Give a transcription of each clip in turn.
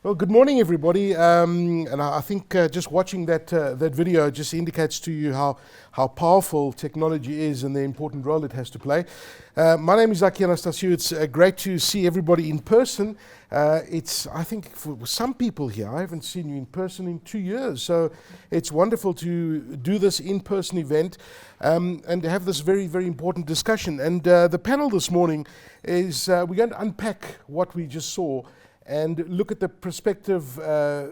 Well, good morning, everybody. And I think just watching that video just indicates to you how powerful technology is and the important role it has to play. My name is Aki Anastasiou. It's great to see everybody in person. I think for some people here, I haven't seen you in person in 2 years. So it's wonderful to do this in-person event and have this very, very important discussion. And the panel this morning is we're going to unpack what we just saw and look at the prospective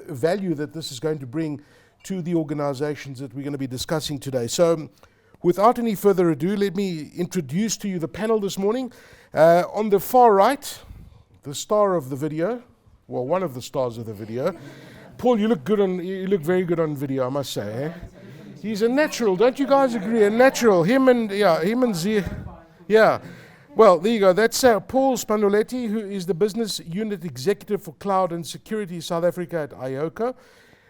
value that this is going to bring to the organizations that we're going to be discussing today. So without any further ado, let me introduce to you the panel this morning. On the far right, the star of the video, well, one of the stars of the video. Paul, you look very good on video, I must say. Eh? He's a natural, don't you guys agree? A natural, him and Ziaad. Yeah. Well, there you go. That's Paul Spagnoletti, who is the Business Unit Executive for Cloud and Security South Africa at iOCO.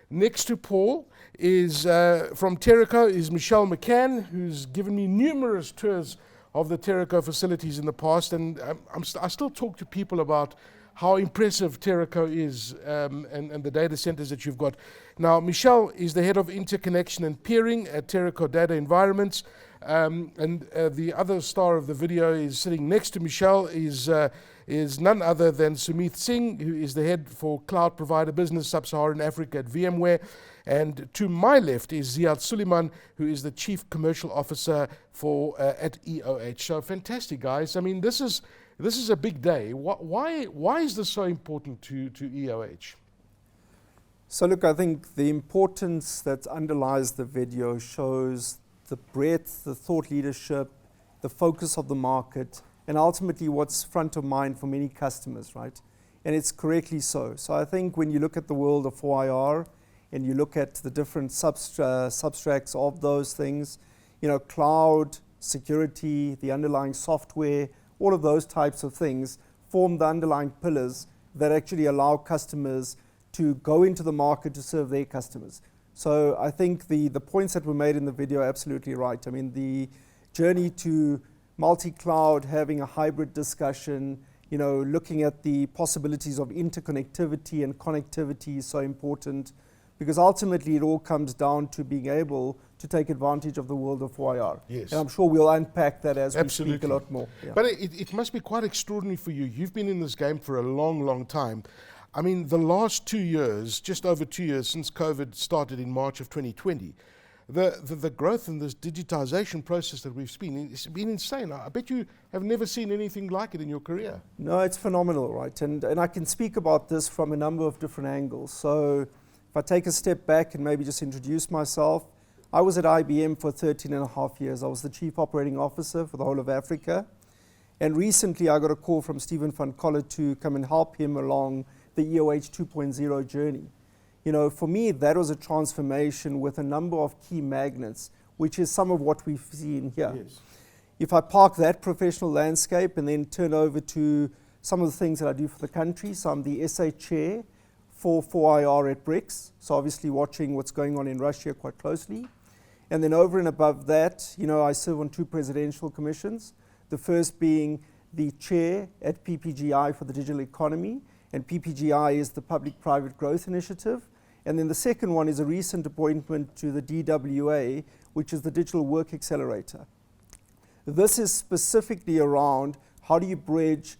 Next to Paul is, from Teraco, is Michele McCann, who's given me numerous tours of the Teraco facilities in the past, and I still talk to people about how impressive Teraco is and the data centers that you've got. Now, Michele is the head of interconnection and peering at Teraco Data Environments. The other star of the video is sitting next to Michele is none other than Sumeeth Singh, who is the head for Cloud Provider Business Sub-Saharan Africa at VMware. And to my left is Ziaad Suleman, who is the Chief Commercial Officer at EOH. So fantastic, guys. I mean, this is a big day. Why is this so important to EOH? So look, I think the importance that underlies the video shows the breadth, the thought leadership, the focus of the market, and ultimately what's front of mind for many customers, right? And it's correctly so. So I think when you look at the world of 4IR and you look at the different substracts of those things, cloud, security, the underlying software, all of those types of things form the underlying pillars that actually allow customers to go into the market to serve their customers. So I think the points that were made in the video are absolutely right. I mean, the journey to multi-cloud, having a hybrid discussion, looking at the possibilities of interconnectivity and connectivity is so important, because ultimately it all comes down to being able to take advantage of the world of 4IR. Yes. And I'm sure we'll unpack that as Absolutely. We speak a lot more. Yeah. But it must be quite extraordinary for you. You've been in this game for a long, long time. I mean, the last 2 years, just over 2 years since COVID started in March of 2020, the growth in this digitization process that we've seen, it's been insane. I bet you have never seen anything like it in your career. No, it's phenomenal, right? And I can speak about this from a number of different angles. So if I take a step back and maybe just introduce myself, I was at IBM for 13 and a half years. I was the Chief Operating Officer for the whole of Africa. And recently I got a call from Stephen van Coller to come and help him along the EOH 2.0 journey. For me, that was a transformation with a number of key magnets, which is some of what we've seen here. Yes. If I park that professional landscape and then turn over to some of the things that I do for the country, so I'm the SA chair for 4IR at BRICS, so obviously watching what's going on in Russia quite closely. And then over and above that, I serve on 2 presidential commissions, the first being the chair at PPGI for the digital economy, and PPGI is the Public-Private Growth Initiative. And then the second one is a recent appointment to the DWA, which is the Digital Work Accelerator. This is specifically around how do you bridge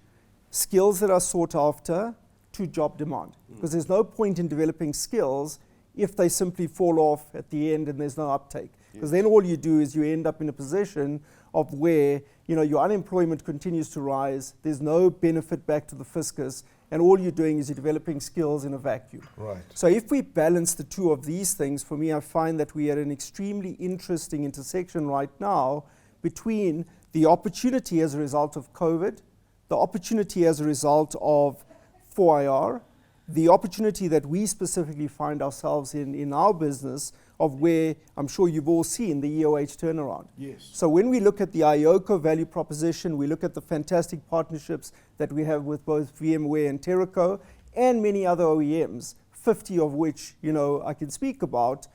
skills that are sought after to job demand. Because there's no point in developing skills if they simply fall off at the end and there's no uptake. Because then all you do is you end up in a position of where your unemployment continues to rise, there's no benefit back to the fiscus, and all you're doing is you're developing skills in a vacuum. Right. So if we balance the two of these things, for me, I find that we are at an extremely interesting intersection right now between the opportunity as a result of COVID, the opportunity as a result of 4IR, the opportunity that we specifically find ourselves in our business of where I'm sure you've all seen the EOH turnaround. Yes. So when we look at the iOCO value proposition, we look at the fantastic partnerships that we have with both VMware and Teraco and many other OEMs, 50 of which I can speak about,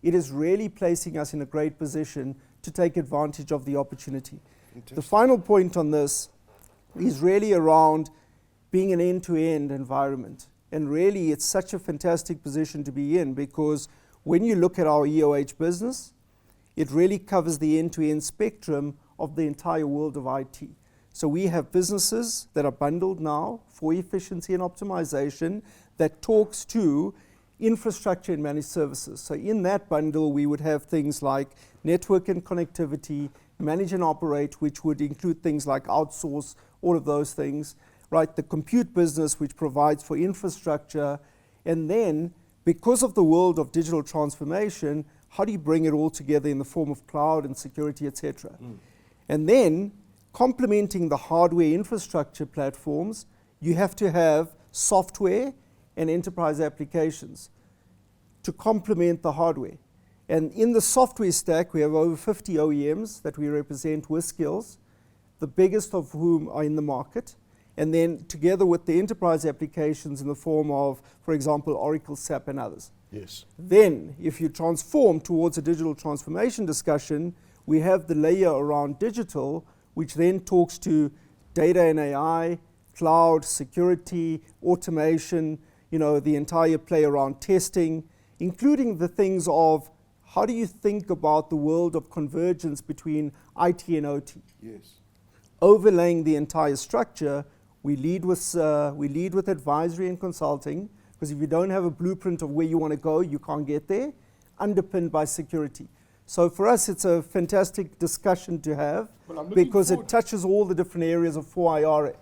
it is really placing us in a great position to take advantage of the opportunity. The final point on this is really around being an end-to-end environment. And really, it's such a fantastic position to be in, because when you look at our EOH business, it really covers the end-to-end spectrum of the entire world of IT. So we have businesses that are bundled now for efficiency and optimization that talks to infrastructure and managed services. So in that bundle, we would have things like network and connectivity, manage and operate, which would include things like outsource, all of those things, right? The compute business, which provides for infrastructure. And then, because of the world of digital transformation, how do you bring it all together in the form of cloud and security, et cetera? And then, complementing the hardware infrastructure platforms, you have to have software and enterprise applications to complement the hardware. And in the software stack, we have over 50 OEMs that we represent with skills, the biggest of whom are in the market. And then together with the enterprise applications in the form of, for example, Oracle, SAP, and others. Yes. Then, if you transform towards a digital transformation discussion, we have the layer around digital, which then talks to data and AI, cloud, security, automation, the entire play around testing, including the things of how do you think about the world of convergence between IT and OT? Yes. Overlaying the entire structure, we lead with advisory and consulting, because if you don't have a blueprint of where you want to go, you can't get there, underpinned by security. So for us, it's a fantastic discussion to have, because it touches all the different areas of 4IR.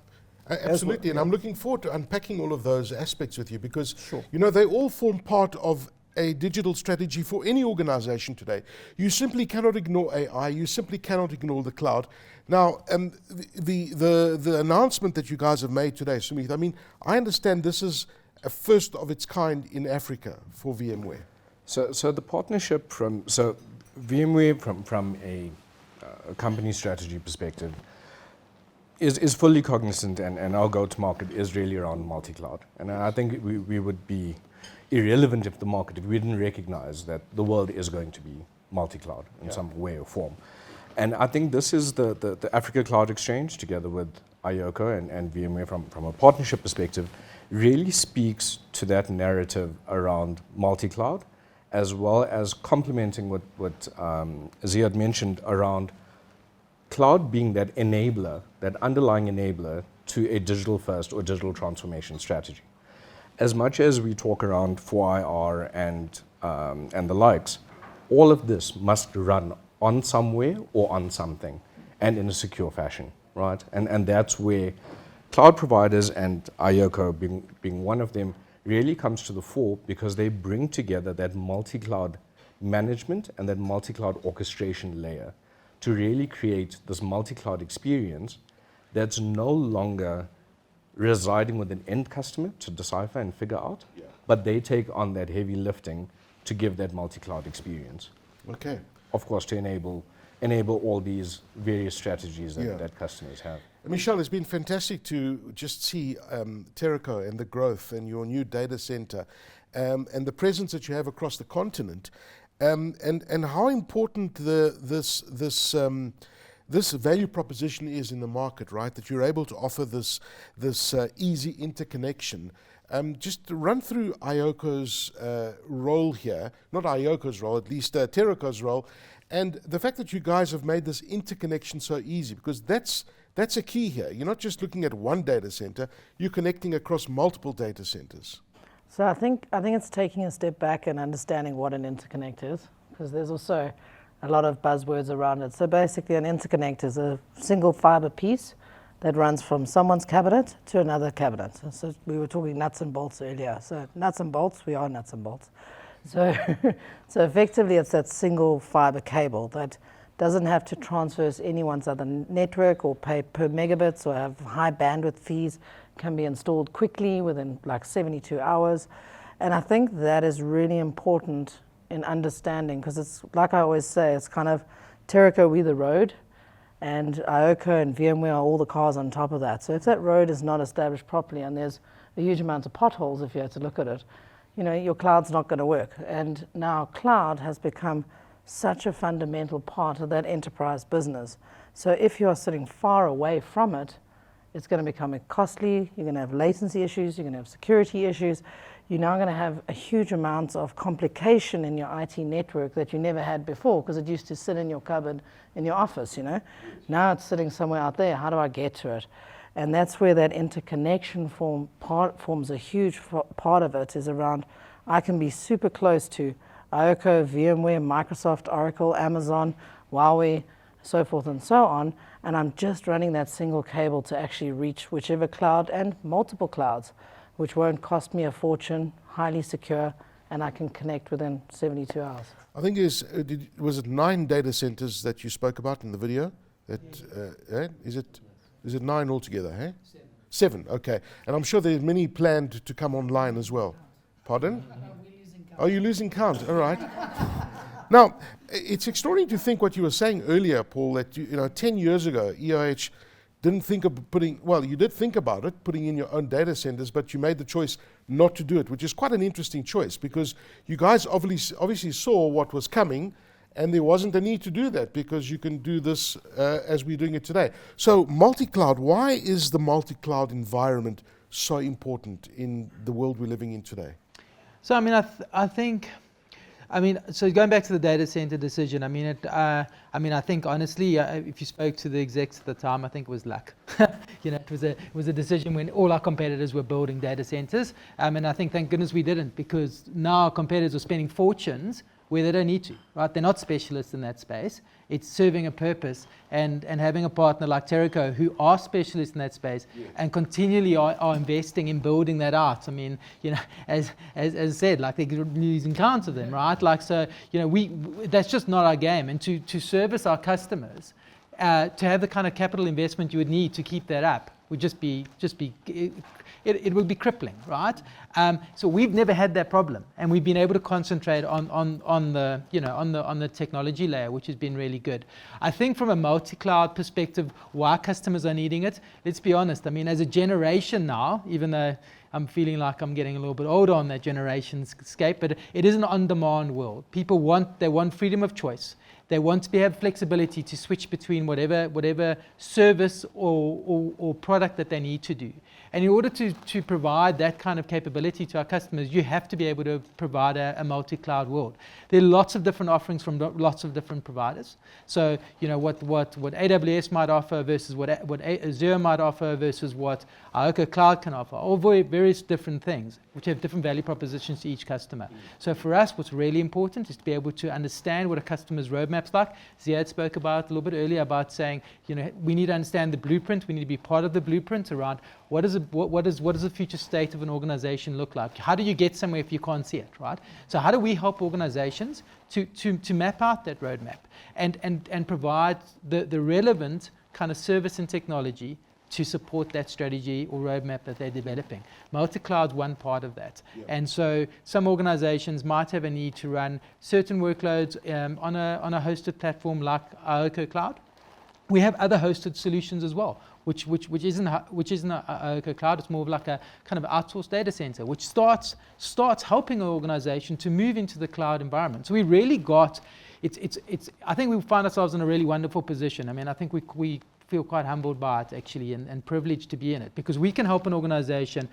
Absolutely, and I'm looking forward to unpacking all of those aspects with you, because they all form part of a digital strategy for any organization today. You simply cannot ignore AI, you simply cannot ignore the cloud. Now, the announcement that you guys have made today, Sumeeth, I mean, I understand this is a first of its kind in Africa for VMware. So the partnership VMware from a company strategy perspective is fully cognizant, and our go-to-market is really around multi-cloud. And I think we would be irrelevant if we didn't recognize that the world is going to be multi-cloud in some way or form. And I think this is the Africa Cloud Exchange, together with iOCO and VMware from a partnership perspective, really speaks to that narrative around multi-cloud, as well as complementing what Ziaad mentioned around cloud being that enabler, that underlying enabler to a digital first or digital transformation strategy. As much as we talk around 4IR and the likes, all of this must run on somewhere or on something, and in a secure fashion, right? And that's where cloud providers, and iOCO being one of them, really comes to the fore, because they bring together that multi-cloud management and that multi-cloud orchestration layer to really create this multi-cloud experience that's no longer residing with an end customer to decipher and figure out, but they take on that heavy lifting to give that multi-cloud experience. Okay. Of course, to enable all these various strategies that customers have. Michele, it's been fantastic to just see Teraco and the growth and your new data center and the presence that you have across the continent, and how important this value proposition is in the market, right? That you're able to offer this easy interconnection. Just to run through iOCO's role here, not iOCO's role, at least Teraco's role, and the fact that you guys have made this interconnection so easy, because that's a key here. You're not just looking at one data center, you're connecting across multiple data centers. So I think it's taking a step back and understanding what an interconnect is, because there's also a lot of buzzwords around it. So basically an interconnect is a single fiber piece that runs from someone's cabinet to another cabinet. So we were talking nuts and bolts earlier. So nuts and bolts, we are nuts and bolts. So effectively it's that single fiber cable that doesn't have to transverse anyone's other network or pay per megabits or have high bandwidth fees, can be installed quickly within like 72 hours. And I think that is really important in understanding, because it's like I always say, it's kind of Teraco, we the road, and iOCO and VMware are all the cars on top of that. So if that road is not established properly and there's a huge amount of potholes, if you had to look at it, your cloud's not going to work. And now cloud has become such a fundamental part of that enterprise business. So if you're sitting far away from it, it's going to become costly, you're going to have latency issues, you're going to have security issues, you're now going to have a huge amount of complication in your IT network that you never had before, because it used to sit in your cupboard in your office, you know. Now it's sitting somewhere out there. How do I get to it? And that's where that interconnection forms a huge part of it, is around I can be super close to iOCO, VMware, Microsoft, Oracle, Amazon, Huawei, so forth and so on, and I'm just running that single cable to actually reach whichever cloud and multiple clouds, which won't cost me a fortune, highly secure, and I can connect within 72 hours. I think was it 9 data centers that you spoke about in the video? Is it 9 altogether? Hey? 7, okay. And I'm sure there's many planned to come online as well. Pardon? Oh, you're losing count. All right. Now, it's extraordinary to think what you were saying earlier, Paul, that 10 years ago, EOH didn't think of you did think about it, putting in your own data centers, but you made the choice not to do it, which is quite an interesting choice, because you guys obviously saw what was coming, and there wasn't a need to do that, because you can do this as we're doing it today. So multi-cloud, why is the multi-cloud environment so important in the world we're living in today? So I mean, so going back to the data center decision, I think honestly, if you spoke to the execs at the time, I think it was luck. It was a decision when all our competitors were building data centers, and I think thank goodness we didn't, because now our competitors are spending fortunes where they don't need to, right? They're not specialists in that space. It's serving a purpose, and having a partner like Teraco who are specialists in that space, and continually are investing in building that out. I mean, as I said, like they're losing count of them, right? Like, so, that's just not our game. And to service our customers, to have the kind of capital investment you would need to keep that up would just be it would be crippling, right? So we've never had that problem, and we've been able to concentrate on the technology layer, which has been really good. I think from a multi-cloud perspective, why customers are needing it, let's be honest. I mean, as a generation now, even though I'm feeling like I'm getting a little bit older on that generation scape, but it is an on-demand world. People want freedom of choice. They want to have flexibility to switch between whatever service or product that they need to do. And in order to provide that kind of capability to our customers, you have to be able to provide a multi-cloud world. There are lots of different offerings from lots of different providers. So, what AWS might offer versus what Azure might offer versus what iOCO Cloud can offer, all various different things, which have different value propositions to each customer. So for us, what's really important is to be able to understand what a customer's roadmap's like. Ziaad spoke about a little bit earlier about saying, we need to understand the blueprint. We need to be part of the blueprint around what does the future state of an organization look like? How do you get somewhere if you can't see it, right? So how do we help organizations to map out that roadmap and provide the relevant kind of service and technology to support that strategy or roadmap that they're developing? Multi-cloud's one part of that. Yeah. And so some organizations might have a need to run certain workloads on a hosted platform like iOCO Cloud. We have other hosted solutions as well, which isn't a iOCO Cloud. It's more of like a kind of outsourced data center, which starts helping an organization to move into the cloud environment. So we really got I think we find ourselves in a really wonderful position. I mean, I think we feel quite humbled by it actually, and privileged to be in it, because we can help an organization,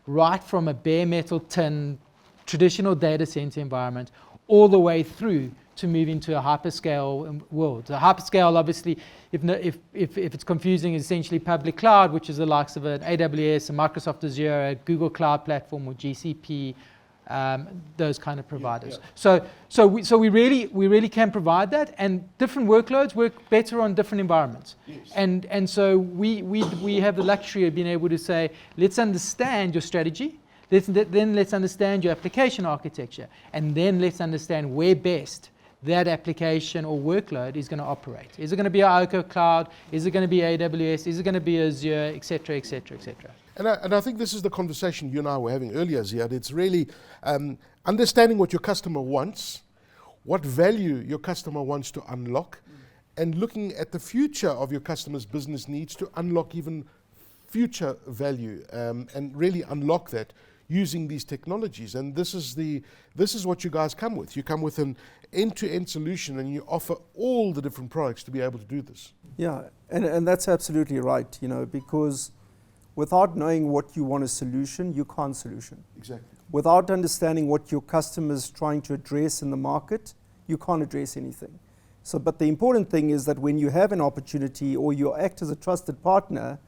right from a bare metal tin traditional data center environment all the way through to move into a hyperscale world. So hyperscale, obviously, if it's confusing, is essentially public cloud, which is the likes of an AWS, a Microsoft Azure, a Google Cloud Platform, or GCP, those kind of providers. Yeah. So we really can provide that, and different workloads work better on different environments. Yes. And so we have the luxury of being able to say, let's understand your strategy. Let's understand your application architecture, and then let's understand where best that application or workload is going to operate. Is it going to be iOCO Cloud? Is it going to be AWS? Is it going to be Azure, et cetera, et cetera, et cetera? And I think this is the conversation you and I were having earlier, Ziaad. It's really understanding what your customer wants, what value your customer wants to unlock, and looking at the future of your customer's business needs to unlock even future value, and really unlock that using these technologies. And this is what you guys come with. You come with an end-to-end solution, and you offer all the different products to be able to do this. Yeah, and that's absolutely right, because without knowing what you want a solution, you can't solution. Exactly. Without understanding what your customer's trying to address in the market, you can't address anything. But the important thing is that when you have an opportunity or you act as a trusted partner,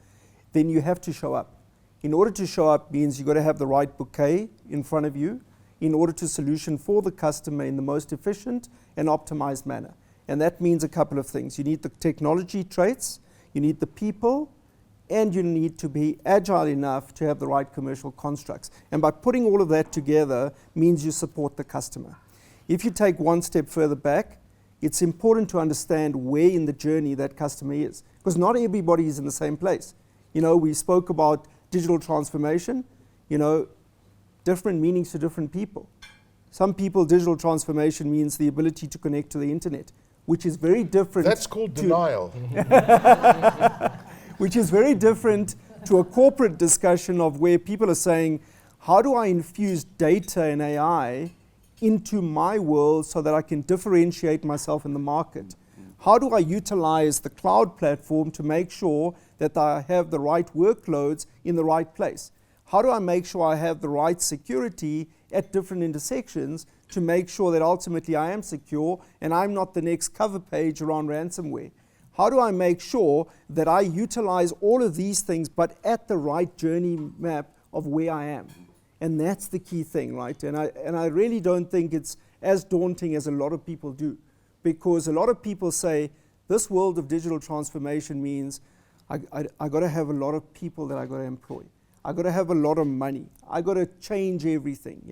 then you have to show up. In order to show up means you've got to have the right bouquet in front of you in order to solution for the customer in the most efficient and optimized manner. And that means a couple of things. You need the technology traits, you need the people, and you need to be agile enough to have the right commercial constructs. And by putting all of that together means you support the customer. If you take one step further back, it's important to understand where in the journey that customer is, because not everybody is in the same place. We spoke about digital transformation, different meanings to different people. Some people, digital transformation means the ability to connect to the internet, which is very different. That's called denial. Which is very different to a corporate discussion of where people are saying, how do I infuse data and AI into my world so that I can differentiate myself in the market? How do I utilize the cloud platform to make sure that I have the right workloads in the right place? How do I make sure I have the right security at different intersections to make sure that ultimately I am secure and I'm not the next cover page around ransomware? How do I make sure that I utilize all of these things but at the right journey map of where I am? And that's the key thing, right? And I really don't think it's as daunting as a lot of people do, because a lot of people say this world of digital transformation means I got to have a lot of people that I got to employ. I got to have a lot of money. I got to change everything.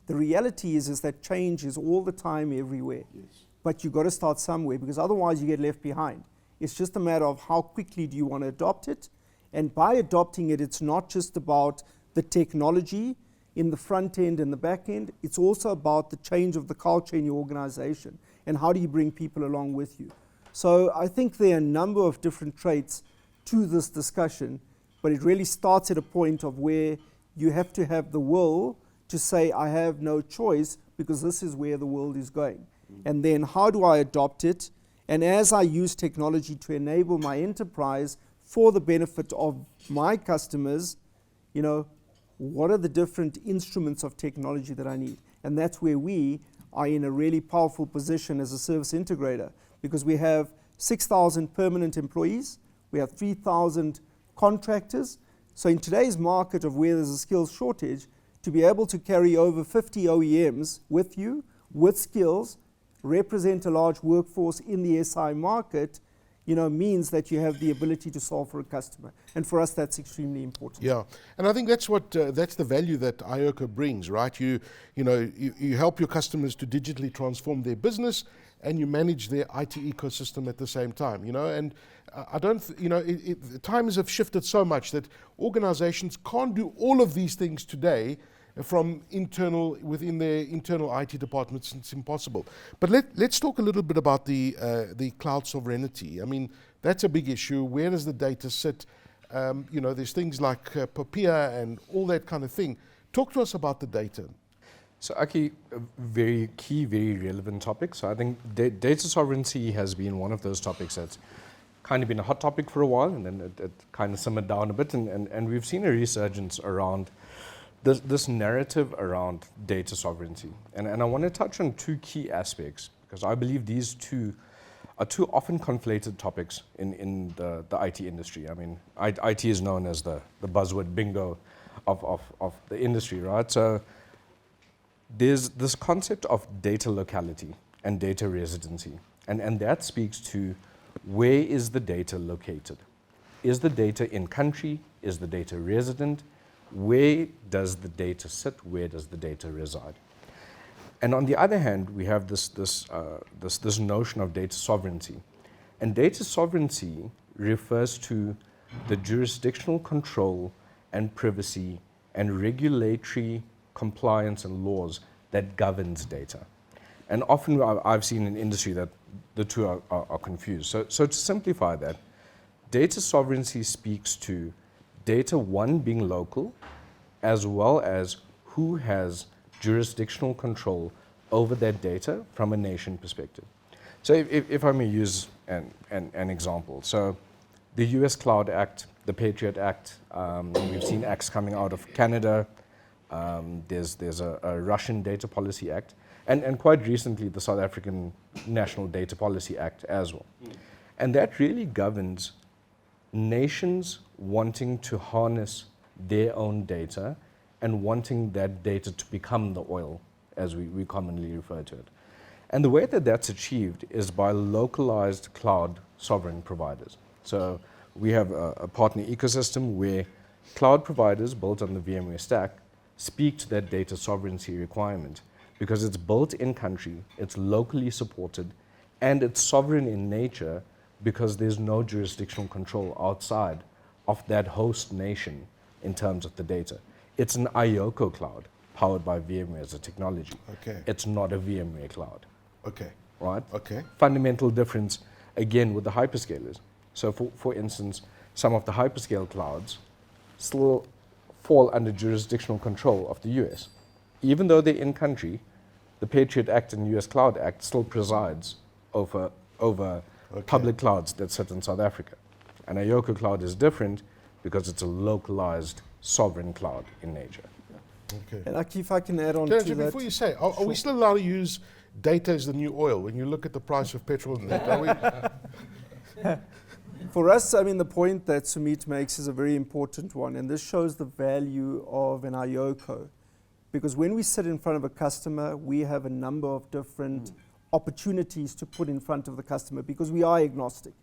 The reality is that change is all the time, everywhere. Yes. But you got to start somewhere, because otherwise you get left behind. It's just a matter of how quickly do you want to adopt it. And by adopting it, it's not just about the technology in the front end and the back end. It's also about the change of the culture in your organization. And how do you bring people along with you? So I think there are a number of different traits to this discussion, but it really starts at a point of where you have to have the will to say, I have no choice, because this is where the world is going. And then how do I adopt it? And as I use technology to enable my enterprise for the benefit of my customers, what are the different instruments of technology that I need? And that's where we are in a really powerful position as a service integrator, because we have 6,000 permanent employees, we have 3,000 contractors. So in today's market of where there's a skills shortage, to be able to carry over 50 OEMs with you, with skills, represent a large workforce in the SI market, means that you have the ability to solve for a customer. And for us, that's extremely important. Yeah, and I think that's what that's the value that iOCO brings, right? You help your customers to digitally transform their business, and you manage their IT ecosystem at the same time. And I don't, times have shifted so much that organizations can't do all of these things today from within their internal IT departments. It's impossible. But let's talk a little bit about the cloud sovereignty. I mean, that's a big issue. Where does the data sit? There's things like POPIA and all that kind of thing. Talk to us about the data. So Aki, a very key, very relevant topic. So I think data sovereignty has been one of those topics that's kind of been a hot topic for a while, and then it kind of simmered down a bit, and we've seen a resurgence around this narrative around data sovereignty. And I want to touch on two key aspects, because I believe these two are two often conflated topics in the IT industry. I mean, IT is known as the buzzword bingo of the industry, right? So there's this concept of data locality and data residency, and that speaks to where is the data located? Is the data in country? Is the data resident? Where does the data sit? Where does the data reside? And on the other hand, we have this notion of data sovereignty. And data sovereignty refers to the jurisdictional control and privacy and regulatory compliance and laws that governs data. And often I've seen in industry that the two are confused. So to simplify that, data sovereignty speaks to data, one, being local, as well as who has jurisdictional control over that data from a nation perspective. So if I may use an example. So the US Cloud Act, the Patriot Act, we've seen acts coming out of Canada. There's a Russian Data Policy Act, and quite recently the South African National Data Policy Act as well. And that really governs nations wanting to harness their own data and wanting that data to become the oil, as we commonly refer to it. And the way that that's achieved is by localized cloud sovereign providers. So we have a partner ecosystem where cloud providers built on the VMware stack speak to that data sovereignty requirement because it's built in country, it's locally supported, and it's sovereign in nature because there's no jurisdictional control outside of that host nation in terms of the data. It's an iOCO cloud powered by VMware as a technology. Okay. It's not a VMware cloud. Okay. Right? Okay. Fundamental difference, again, with the hyperscalers. So for instance, some of the hyperscale clouds still fall under jurisdictional control of the US. Even though they're in country, the Patriot Act and US Cloud Act still presides over public clouds that sit in South Africa. And iOCO cloud is different because it's a localized sovereign cloud in nature. Okay. And Aki, if I can add on Teraco, to that. before you say, are we still allowed to use data as the new oil when you look at the price of petrol and that? Are we? For us, I mean, the point that Sumeeth makes is a very important one, and this shows the value of an iOCO. Because when we sit in front of a customer, we have a number of different opportunities to put in front of the customer because we are agnostic,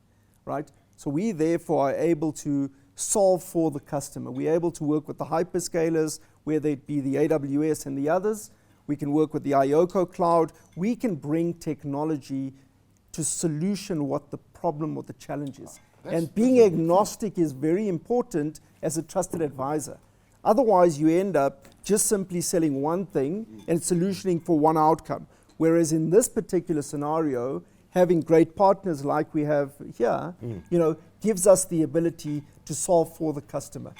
right? So we therefore are able to solve for the customer. We're able to work with the hyperscalers, whether it be the AWS and the others. We can work with the iOCO cloud. We can bring technology to solution what the problem or the challenge is. And being agnostic is very important as a trusted advisor. Otherwise, you end up just simply selling one thing and solutioning for one outcome. Whereas in this particular scenario, having great partners like we have here, gives us the ability to solve for the customer.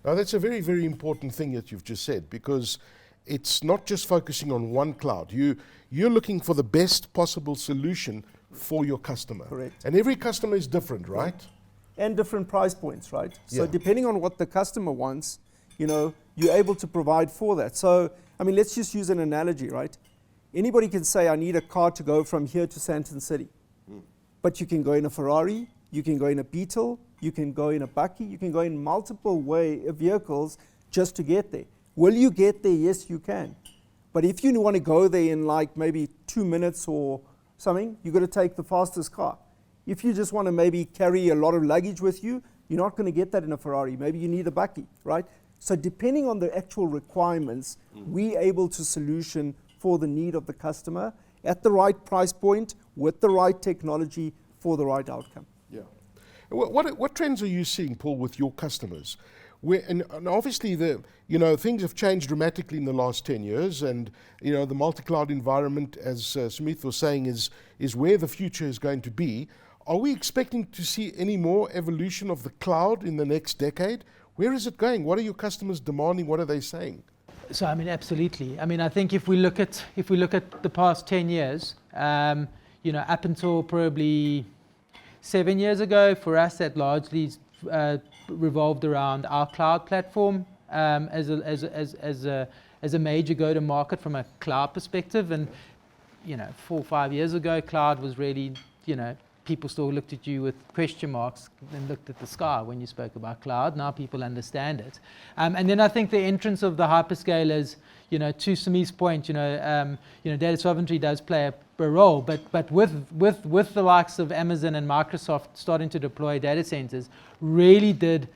Now, that's a very, very important thing that you've just said, because it's not just focusing on one cloud. You're looking for the best possible solution for your customer. Correct. And every customer is different, right? And different price points, right? So Yeah. depending on what the customer wants, you're able to provide for that. So, I mean, let's just use an analogy, right? Anybody can say, I need a car to go from here to Sandton City. But you can go in a Ferrari, you can go in a Beetle, you can go in a Bucky, you can go in multiple vehicles just to get there. Will you get there? Yes, you can. But if you want to go there in like maybe 2 minutes or something, you've got to take the fastest car. If you just want to maybe carry a lot of luggage with you, you're not going to get that in a Ferrari. Maybe you need a Bucky, right? So depending on the actual requirements, we're able to solution for the need of the customer at the right price point with the right technology for the right outcome. Yeah. What trends are you seeing, Paul, with your customers? And obviously, things have changed dramatically in the last 10 years, and the multi-cloud environment, as Sumeeth was saying, is where the future is going to be. Are we expecting to see any more evolution of the cloud in the next decade? Where is it going? What are your customers demanding? What are they saying? So I mean, absolutely. I mean, I think if we look at the past 10 years, up until probably 7 years ago, for us, that largely revolved around our cloud platform as a major go-to-market from a cloud perspective. And 4 or 5 years ago, cloud was really, people still looked at you with question marks and looked at the sky when you spoke about cloud. Now people understand it. And then I think the entrance of the hyperscalers, to Sumeeth's point, data sovereignty does play a role, but with the likes of Amazon and Microsoft starting to deploy data centers, really did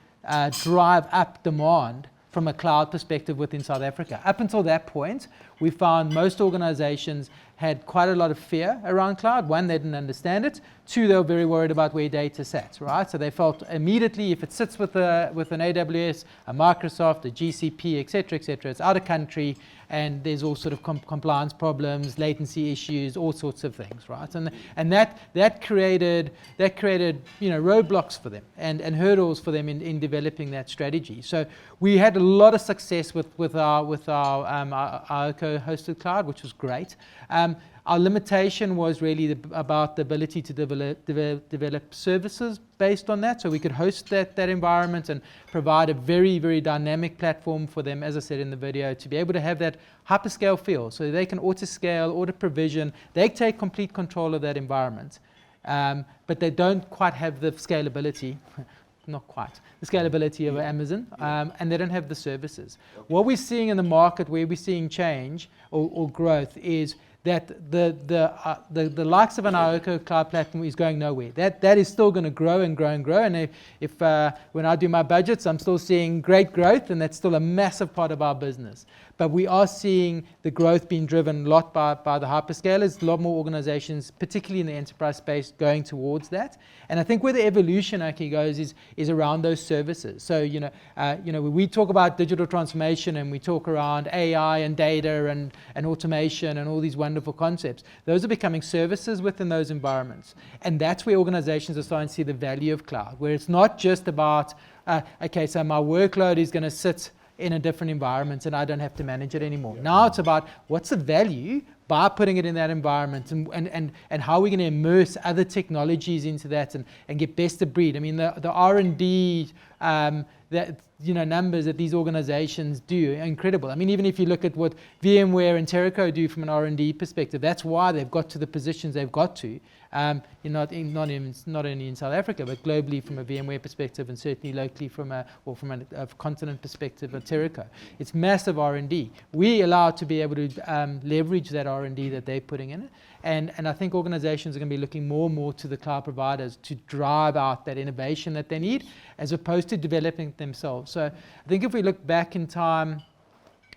drive up demand from a cloud perspective within South Africa. Up until that point, we found most organizations had quite a lot of fear around cloud. One, they didn't understand it. Two, they were very worried about where data sat, right? So they felt immediately if it sits with an AWS, a Microsoft, a GCP, et cetera, it's out of country, and there's all sort of compliance problems, latency issues, all sorts of things, right? And that created roadblocks for them and hurdles for them in developing that strategy. So we had a lot of success with our iOCO hosted cloud, which was great. Our limitation was really about the ability to develop services based on that. So we could host that environment and provide a very, very dynamic platform for them, as I said in the video, to be able to have that hyperscale feel. So they can auto-scale, auto-provision. They take complete control of that environment. But they don't quite have the scalability. Not quite, the scalability of Amazon, and they don't have the services. What we're seeing in the market, where we're seeing change or growth, is that the likes of an iOCO cloud platform is going nowhere. That is still going to grow and grow and grow. And if when I do my budgets, I'm still seeing great growth, and that's still a massive part of our business. But we are seeing the growth being driven a lot by the hyperscalers. A lot more organizations, particularly in the enterprise space, going towards that. And I think where the evolution actually goes is around those services. So when we talk about digital transformation and we talk around AI and data and automation and all these wonderful concepts, those are becoming services within those environments. And that's where organizations are starting to see the value of cloud, where it's not just about, okay, so my workload is going to sit in a different environment and I don't have to manage it anymore. Yeah. Now it's about what's the value by putting it in that environment, and how are we going to immerse other technologies into that and get best of breed. I mean, the R&D numbers that these organizations do are incredible. I mean, even if you look at what VMware and Teraco do from an R&D perspective, that's why they've got to the positions they've got to. Not only in South Africa, but globally from a VMware perspective, and certainly locally from a continent perspective at Teraco. It's massive R&D. We allow to be able to leverage that R&D that they're putting in it. And I think organizations are going to be looking more and more to the cloud providers to drive out that innovation that they need, as opposed to developing it themselves. So I think if we look back in time,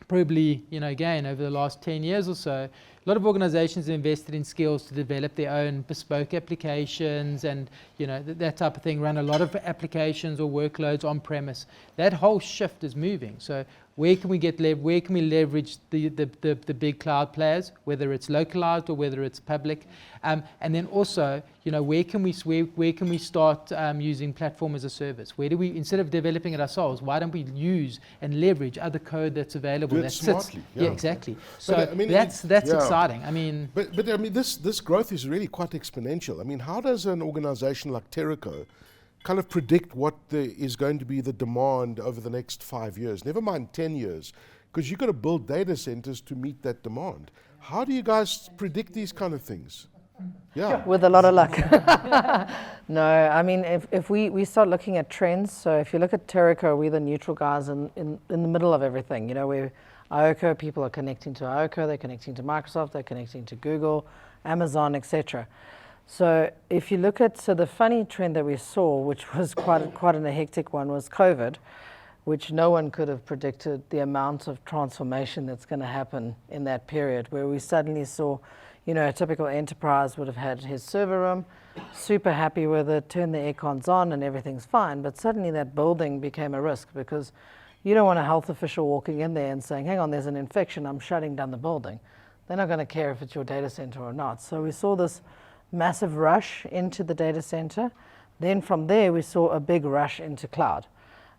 probably, again, over the last 10 years or so, a lot of organizations have invested in skills to develop their own bespoke applications and, that type of thing, run a lot of applications or workloads on premise. That whole shift is moving. So where can we leverage the big cloud players, whether it's localized or whether it's public? And then also, where can we start using platform as a service? Where do we, instead of developing it ourselves, why don't we use and leverage other code that's available? Do it smartly. Yeah, exactly. So that's exciting. I mean, but I mean, this growth is really quite exponential. I mean, how does an organization like Teraco kind of predict what is going to be the demand over the next 5 years, never mind 10 years, because you've got to build data centers to meet that demand. How do you guys predict these kind of things? Yeah. With a lot of luck. No, I mean, if we start looking at trends, so if you look at Teraco, we're the neutral guys in the middle of everything. Where iOCO, people are connecting to iOCO, they're connecting to Microsoft, they're connecting to Google, Amazon, etc. So if you look at, the funny trend that we saw, which was quite a hectic one, was COVID, which no one could have predicted the amount of transformation that's going to happen in that period, where we suddenly saw, a typical enterprise would have had his server room, super happy with it, turned the air cons on and everything's fine, but suddenly that building became a risk, because you don't want a health official walking in there and saying, hang on, there's an infection, I'm shutting down the building. They're not going to care if it's your data center or not. So we saw this massive rush into the data center. Then from there, we saw a big rush into cloud.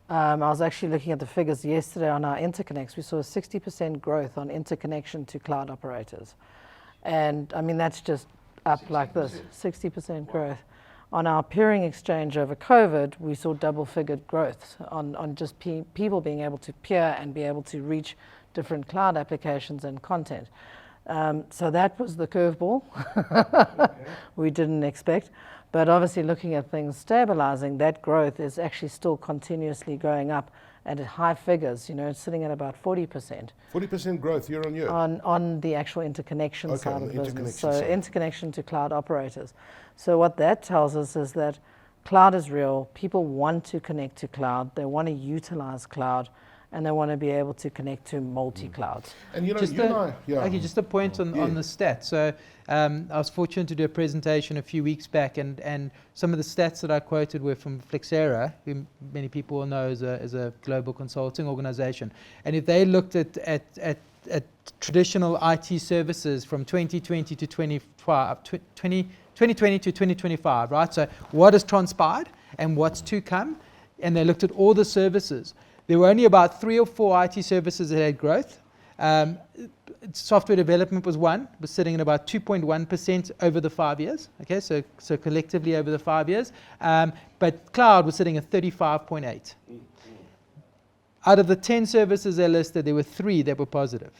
I was actually looking at the figures yesterday on our interconnects. We saw a 60% growth on interconnection to cloud operators. And I mean, that's just up like this, 60% growth. On our peering exchange over COVID, we saw double-figured growth on just people being able to peer and be able to reach different cloud applications and content. So that was the curveball we didn't expect. But obviously looking at things stabilizing, that growth is actually still continuously going up at high figures. It's sitting at about 40%. 40% growth year on year? On the actual interconnection side of the business. So side. Interconnection to cloud operators. So what that tells us is that cloud is real. People want to connect to cloud. They want to utilize cloud. and they want to be able to connect to multi-clouds. And you know, Okay, just a point on the stats. So I was fortunate to do a presentation a few weeks back, and some of the stats that I quoted were from Flexera, who many people will know as a global consulting organization. And if they looked at traditional IT services from 2020 to 2020 to 2025, right? So what has transpired and what's to come? And they looked at all the services. There were only about 3 or 4 IT services that had growth. Software development was sitting at about 2.1% over the 5 years. Okay, so collectively over the 5 years. But cloud was sitting at 35.8. Out of the 10 services they listed, there were 3 that were positive.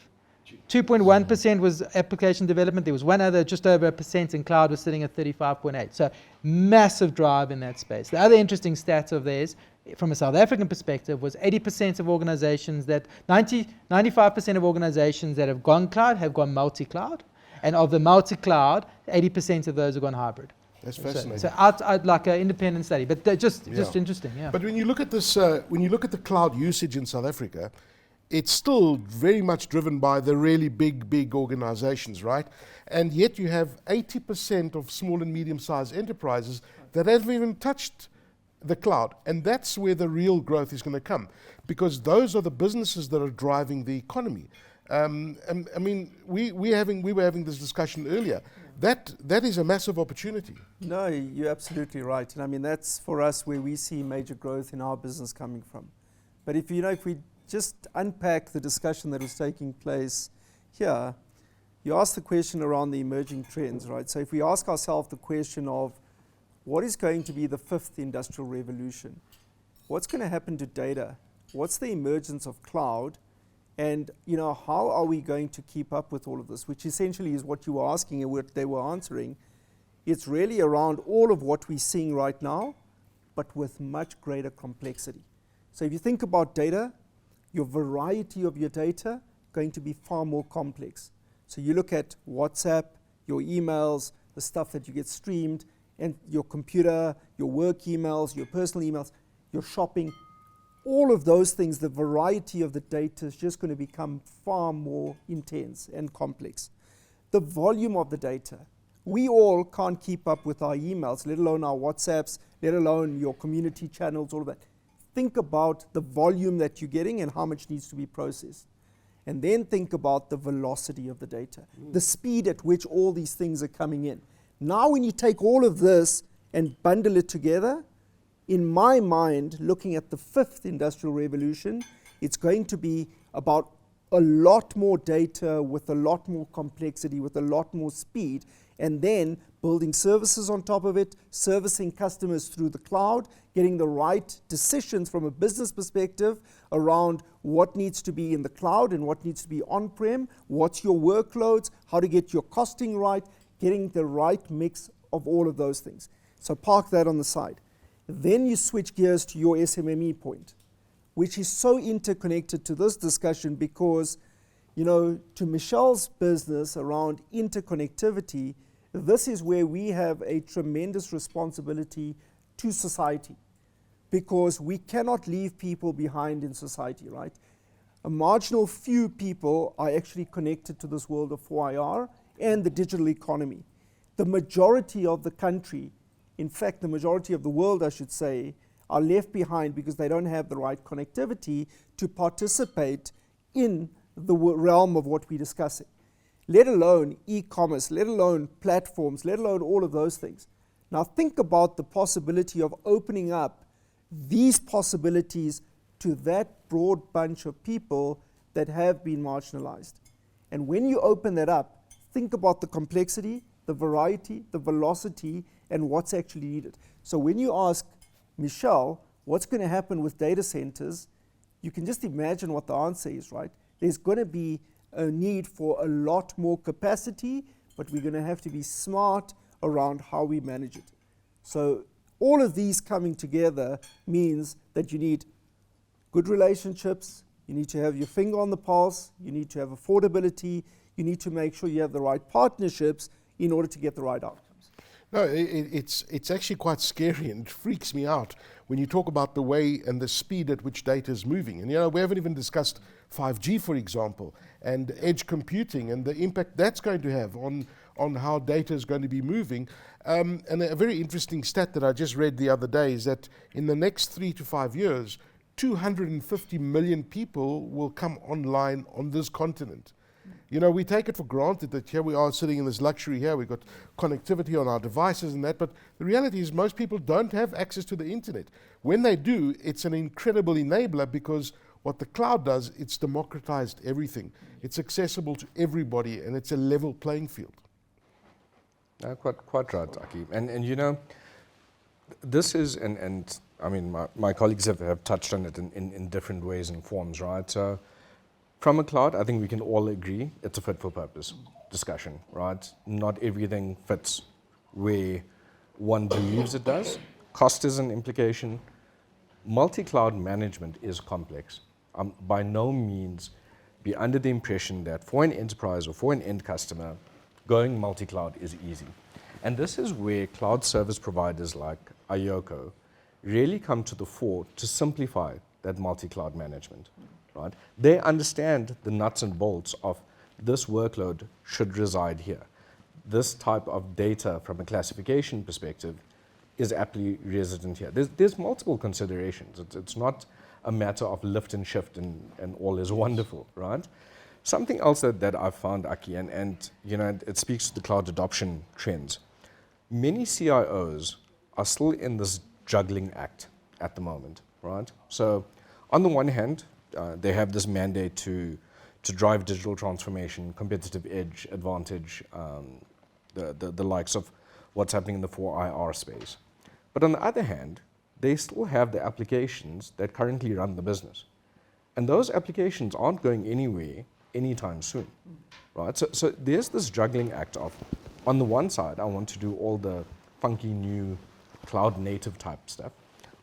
2.1% was application development. There was one other, just over 1%, and cloud was sitting at 35.8. So massive drive in that space. The other interesting stats of theirs, from a South African perspective, was 80% of organizations 95% of organizations that have gone cloud have gone multi-cloud. And of the multi-cloud, 80% of those have gone hybrid. That's fascinating. So out like an independent study, but just interesting, yeah. But when you look at this, when you look at the cloud usage in South Africa, it's still very much driven by the really big organizations, right? And yet you have 80% of small and medium-sized enterprises that haven't even touched the cloud. And that's where the real growth is going to come, because those are the businesses that are driving the economy. And I mean, we were having this discussion earlier. That is a massive opportunity. No, you're absolutely right. And I mean, that's for us where we see major growth in our business coming from. But if we just unpack the discussion that was taking place here, you asked the question around the emerging trends, right? So if we ask ourselves the question of what is going to be the 5th industrial revolution, what's going to happen to data, what's the emergence of cloud, and how are we going to keep up with all of this, which essentially is what you were asking and what they were answering. It's really around all of what we're seeing right now, but with much greater complexity. So if you think about data, your variety of your data going to be far more complex. So you look at WhatsApp, your emails, the stuff that you get streamed, and your computer, your work emails, your personal emails, your shopping, all of those things, the variety of the data is just going to become far more intense and complex. The volume of the data, we all can't keep up with our emails, let alone our WhatsApps, let alone your community channels, all of that. Think about the volume that you're getting and how much needs to be processed. And then think about the velocity of the data, the speed at which all these things are coming in. Now when you take all of this and bundle it together, in my mind, looking at the 5th industrial revolution, it's going to be about a lot more data with a lot more complexity, with a lot more speed, and then building services on top of it, servicing customers through the cloud, getting the right decisions from a business perspective around what needs to be in the cloud and what needs to be on-prem, what's your workloads, how to get your costing right, getting the right mix of all of those things. So park that on the side. Then you switch gears to your SMME point, which is so interconnected to this discussion because, to Michelle's business around interconnectivity, this is where we have a tremendous responsibility to society because we cannot leave people behind in society, right? A marginal few people are actually connected to this world of 4IR and the digital economy. The majority of the country, in fact, the majority of the world, I should say, are left behind because they don't have the right connectivity to participate in the realm of what we're discussing, let alone e-commerce, let alone platforms, let alone all of those things. Now think about the possibility of opening up these possibilities to that broad bunch of people that have been marginalized. And when you open that up, think about the complexity, the variety, the velocity, and what's actually needed. So when you ask Michelle, what's going to happen with data centers, you can just imagine what the answer is, right? There's going to be a need for a lot more capacity, but we're going to have to be smart around how we manage it. So all of these coming together means that you need good relationships, you need to have your finger on the pulse, you need to have affordability, you need to make sure you have the right partnerships in order to get the right outcomes. No, it's actually quite scary, and it freaks me out when you talk about the way and the speed at which data is moving. And we haven't even discussed 5G, for example, and edge computing and the impact that's going to have on how data is going to be moving. And a very interesting stat that I just read the other day is that in the next 3 to 5 years, 250 million people will come online on this continent. We take it for granted that here we are sitting in this luxury here, we've got connectivity on our devices and that, but the reality is most people don't have access to the internet. When they do, it's an incredible enabler, because what the cloud does, it's democratized everything. It's accessible to everybody, and it's a level playing field. Quite right, Aki. And this is, and I mean, my colleagues have touched on it in different ways and forms, right? So from a cloud, I think we can all agree it's a fit for purpose discussion, right? Not everything fits where one believes it does. Cost is an implication. Multi-cloud management is complex. By no means be under the impression that for an enterprise or for an end customer, going multi-cloud is easy. And this is where cloud service providers like iOCO really come to the fore to simplify that multi-cloud management. Right? They understand the nuts and bolts of this workload should reside here. This type of data from a classification perspective is aptly resident here. There's multiple considerations. It's not a matter of lift and shift and all is wonderful, right? Something else that I've found, Aki, and it speaks to the cloud adoption trends. Many CIOs are still in this juggling act at the moment, right? So on the one hand, they have this mandate to drive digital transformation, competitive edge, advantage, the likes of what's happening in the 4IR space. But on the other hand, they still have the applications that currently run the business. And those applications aren't going anywhere anytime soon, right? So there's this juggling act of, on the one side, I want to do all the funky new cloud native type stuff.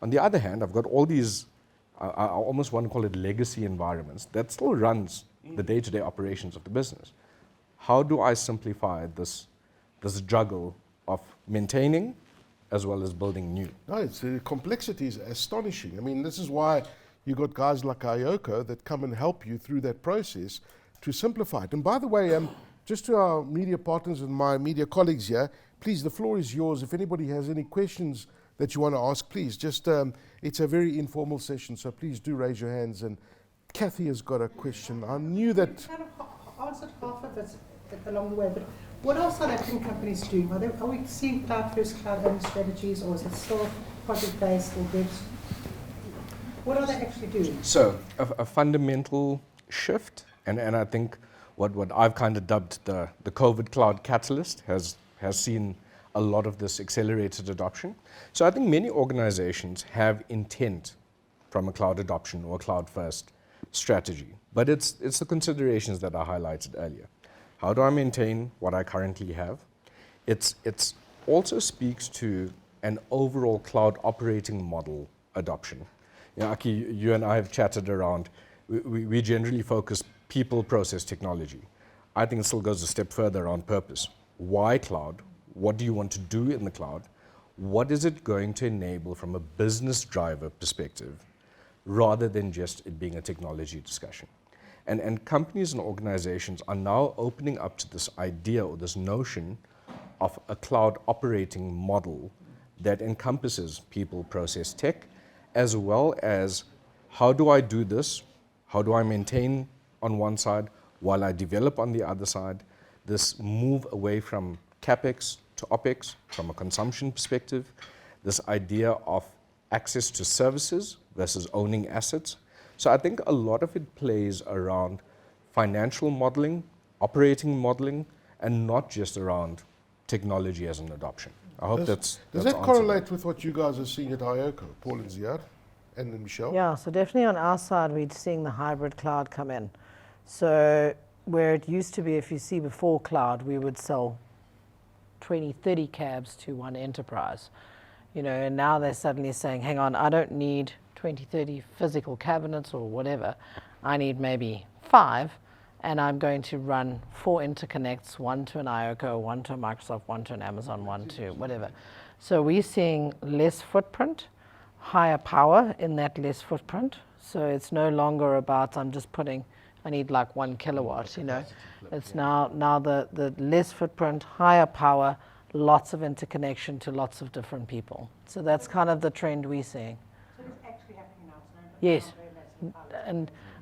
On the other hand, I've got all these I almost want to call it legacy environments that still runs the day-to-day operations of the business. How do I simplify this juggle of maintaining as well as building new? No, the complexity is astonishing. I mean, this is why you got guys like iOCO that come and help you through that process to simplify it. And by the way, just to our media partners and my media colleagues here, please, the floor is yours. If anybody has any questions that you want to ask, please, just it's a very informal session, so please do raise your hands. And Kathy has got a question. I knew that... You kind of answered half of it along the way, but what are South African companies doing? Are we seeing cloud first, cloud owned strategies, or is it still project-based or devs? What are they actually doing? So a fundamental shift, and I think what I've kind of dubbed the COVID cloud catalyst has seen a lot of this accelerated adoption. So I think many organizations have intent from a cloud adoption or cloud first strategy, but it's the considerations that I highlighted earlier. How do I maintain what I currently have? It's also speaks to an overall cloud operating model adoption. Aki, you and I have chatted around, we generally focus people, process, technology. I think it still goes a step further on purpose. Why cloud? What do you want to do in the cloud? What is it going to enable from a business driver perspective, rather than just it being a technology discussion? And companies and organizations are now opening up to this idea or this notion of a cloud operating model that encompasses people, process, tech, as well as how do I do this? How do I maintain on one side while I develop on the other side? This move away from CapEx to OpEx from a consumption perspective, this idea of access to services versus owning assets. So I think a lot of it plays around financial modeling, operating modeling, and not just around technology as an adoption. I hope Does that correlate with what you guys are seeing at iOCO, Paul and Ziaad, and then Michelle? Yeah, so definitely on our side, we're seeing the hybrid cloud come in. So where it used to be, if you see before cloud, we would sell 20, 30 cabs to one enterprise, and now they're suddenly saying, hang on, I don't need 20, 30 physical cabinets or whatever. I need maybe 5, and I'm going to run 4 interconnects, one to an iOCO, one to a Microsoft, one to an Amazon, one to whatever. So we're seeing less footprint, higher power in that less footprint. So it's no longer about I need like 1 kilowatt, you know. It's now the less footprint, higher power, lots of interconnection to lots of different people. So that's kind of the trend we're seeing. So it's actually happening now. It's not Yes.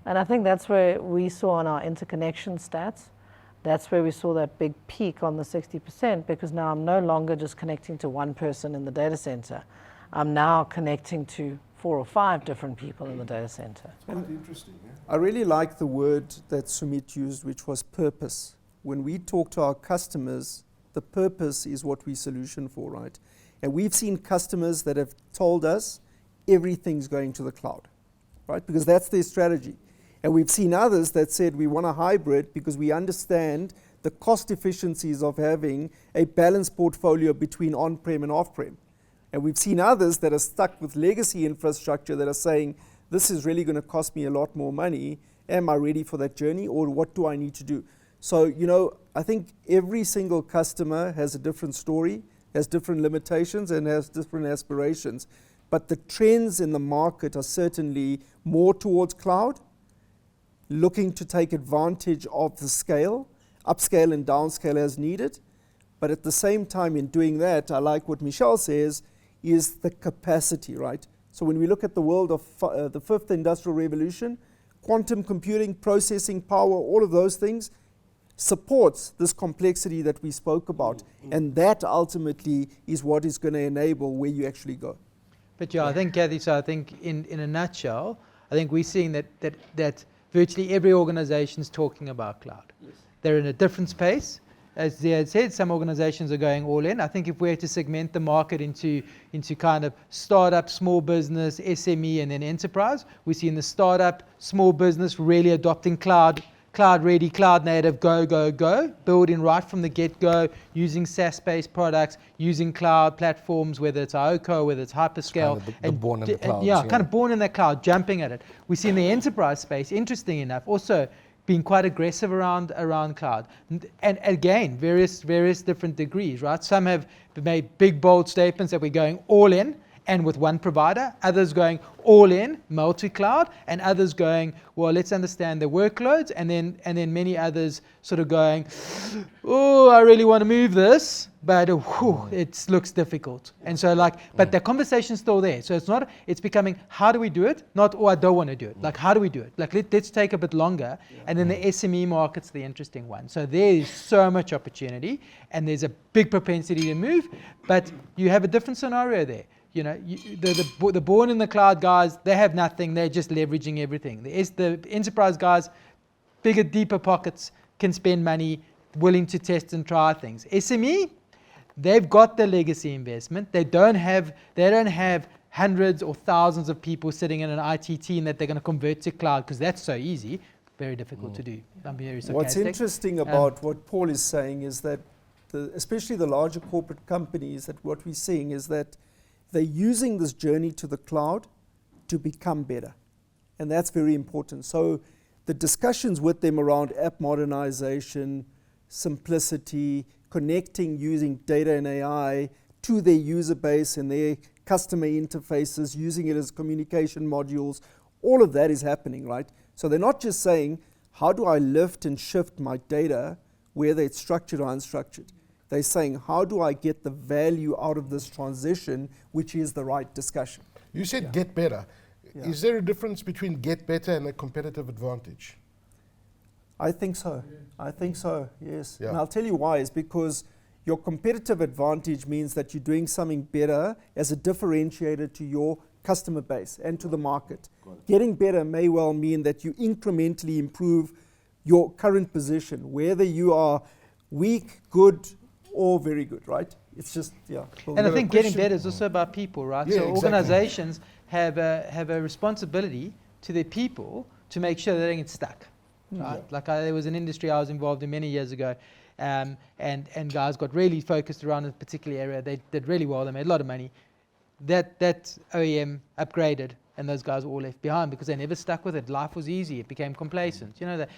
And I think that's where we saw on our interconnection stats, that's where we saw that big peak on the 60%, because now I'm no longer just connecting to one person in the data center. I'm now connecting to 4 or 5 different people in the data center. It's quite interesting. Yeah? I really like the word that Sumeeth used, which was purpose. When we talk to our customers, the purpose is what we solution for, right? And we've seen customers that have told us everything's going to the cloud, right? Because that's their strategy. And we've seen others that said we want a hybrid because we understand the cost efficiencies of having a balanced portfolio between on-prem and off-prem. And we've seen others that are stuck with legacy infrastructure that are saying, this is really going to cost me a lot more money. Am I ready for that journey, or what do I need to do? So, you know, I think every single customer has a different story, has different limitations, and has different aspirations. But the trends in the market are certainly more towards cloud, looking to take advantage of the scale, upscale and downscale as needed. But at the same time, in doing that, I like what Michele says, is the capacity, right? So when we look at the world of the 5th industrial revolution, quantum computing, processing power, all of those things supports this complexity that we spoke about. And that ultimately is what is going to enable where you actually go. But yeah, I think, Kathy, so I think in a nutshell, I think we're seeing that virtually every organization is talking about cloud. Yes. They're in a different space. As Ziaad said, some organizations are going all in. I think if we had to segment the market into kind of startup, small business, SME, and then enterprise, we see in the startup, small business really adopting cloud ready, cloud native, go, building right from the get-go, using SaaS-based products, using cloud platforms, whether it's iOCO, whether it's hyperscale. Kind of the born in the cloud. Yeah, kind of born in the cloud, jumping at it. We see in the enterprise space, interesting enough, also being quite aggressive around cloud. And again, various different degrees, right? Some have made big, bold statements that we're going all in and with one provider, others going all in, multi-cloud, and others going, well, let's understand the workloads, and then many others sort of going, oh, I really want to move this, but it looks difficult. And so but the conversation's still there. So it's becoming, how do we do it? Not, I don't want to do it. Like, how do we do it? Like, let's take a bit longer. And then the SME market's the interesting one. So there is so much opportunity, and there's a big propensity to move, but you have a different scenario there. You know, the born in the cloud guys, they have nothing. They're just leveraging everything. The enterprise guys, bigger, deeper pockets, can spend money, willing to test and try things. SME, they've got the legacy investment. They don't have hundreds or thousands of people sitting in an IT team that they're going to convert to cloud, because that's so easy. Very difficult to do. I'm very sarcastic. What's interesting about what Paul is saying is that, especially the larger corporate companies, that what we're seeing is that they're using this journey to the cloud to become better. And that's very important. So the discussions with them around app modernization, simplicity, connecting using data and AI to their user base and their customer interfaces, using it as communication modules, all of that is happening, right? So they're not just saying, how do I lift and shift my data, whether it's structured or unstructured? They're saying, how do I get the value out of this transition, which is the right discussion. You said get better. Yeah. Is there a difference between get better and a competitive advantage? I think so. I think so, yes. Yeah. And I'll tell you why. Is because your competitive advantage means that you're doing something better as a differentiator to your customer base and to the market. Getting better may well mean that you incrementally improve your current position, whether you are weak, good, or very good, right? It's just, yeah. And I think getting better is also about people, right? Yeah, so exactly. Organizations have a responsibility to their people to make sure they don't get stuck, right? Like there was an industry I was involved in many years ago, and guys got really focused around a particular area. They did really well. They made a lot of money. That OEM upgraded and those guys were all left behind because they never stuck with it. Life was easy. It became complacent. You know that,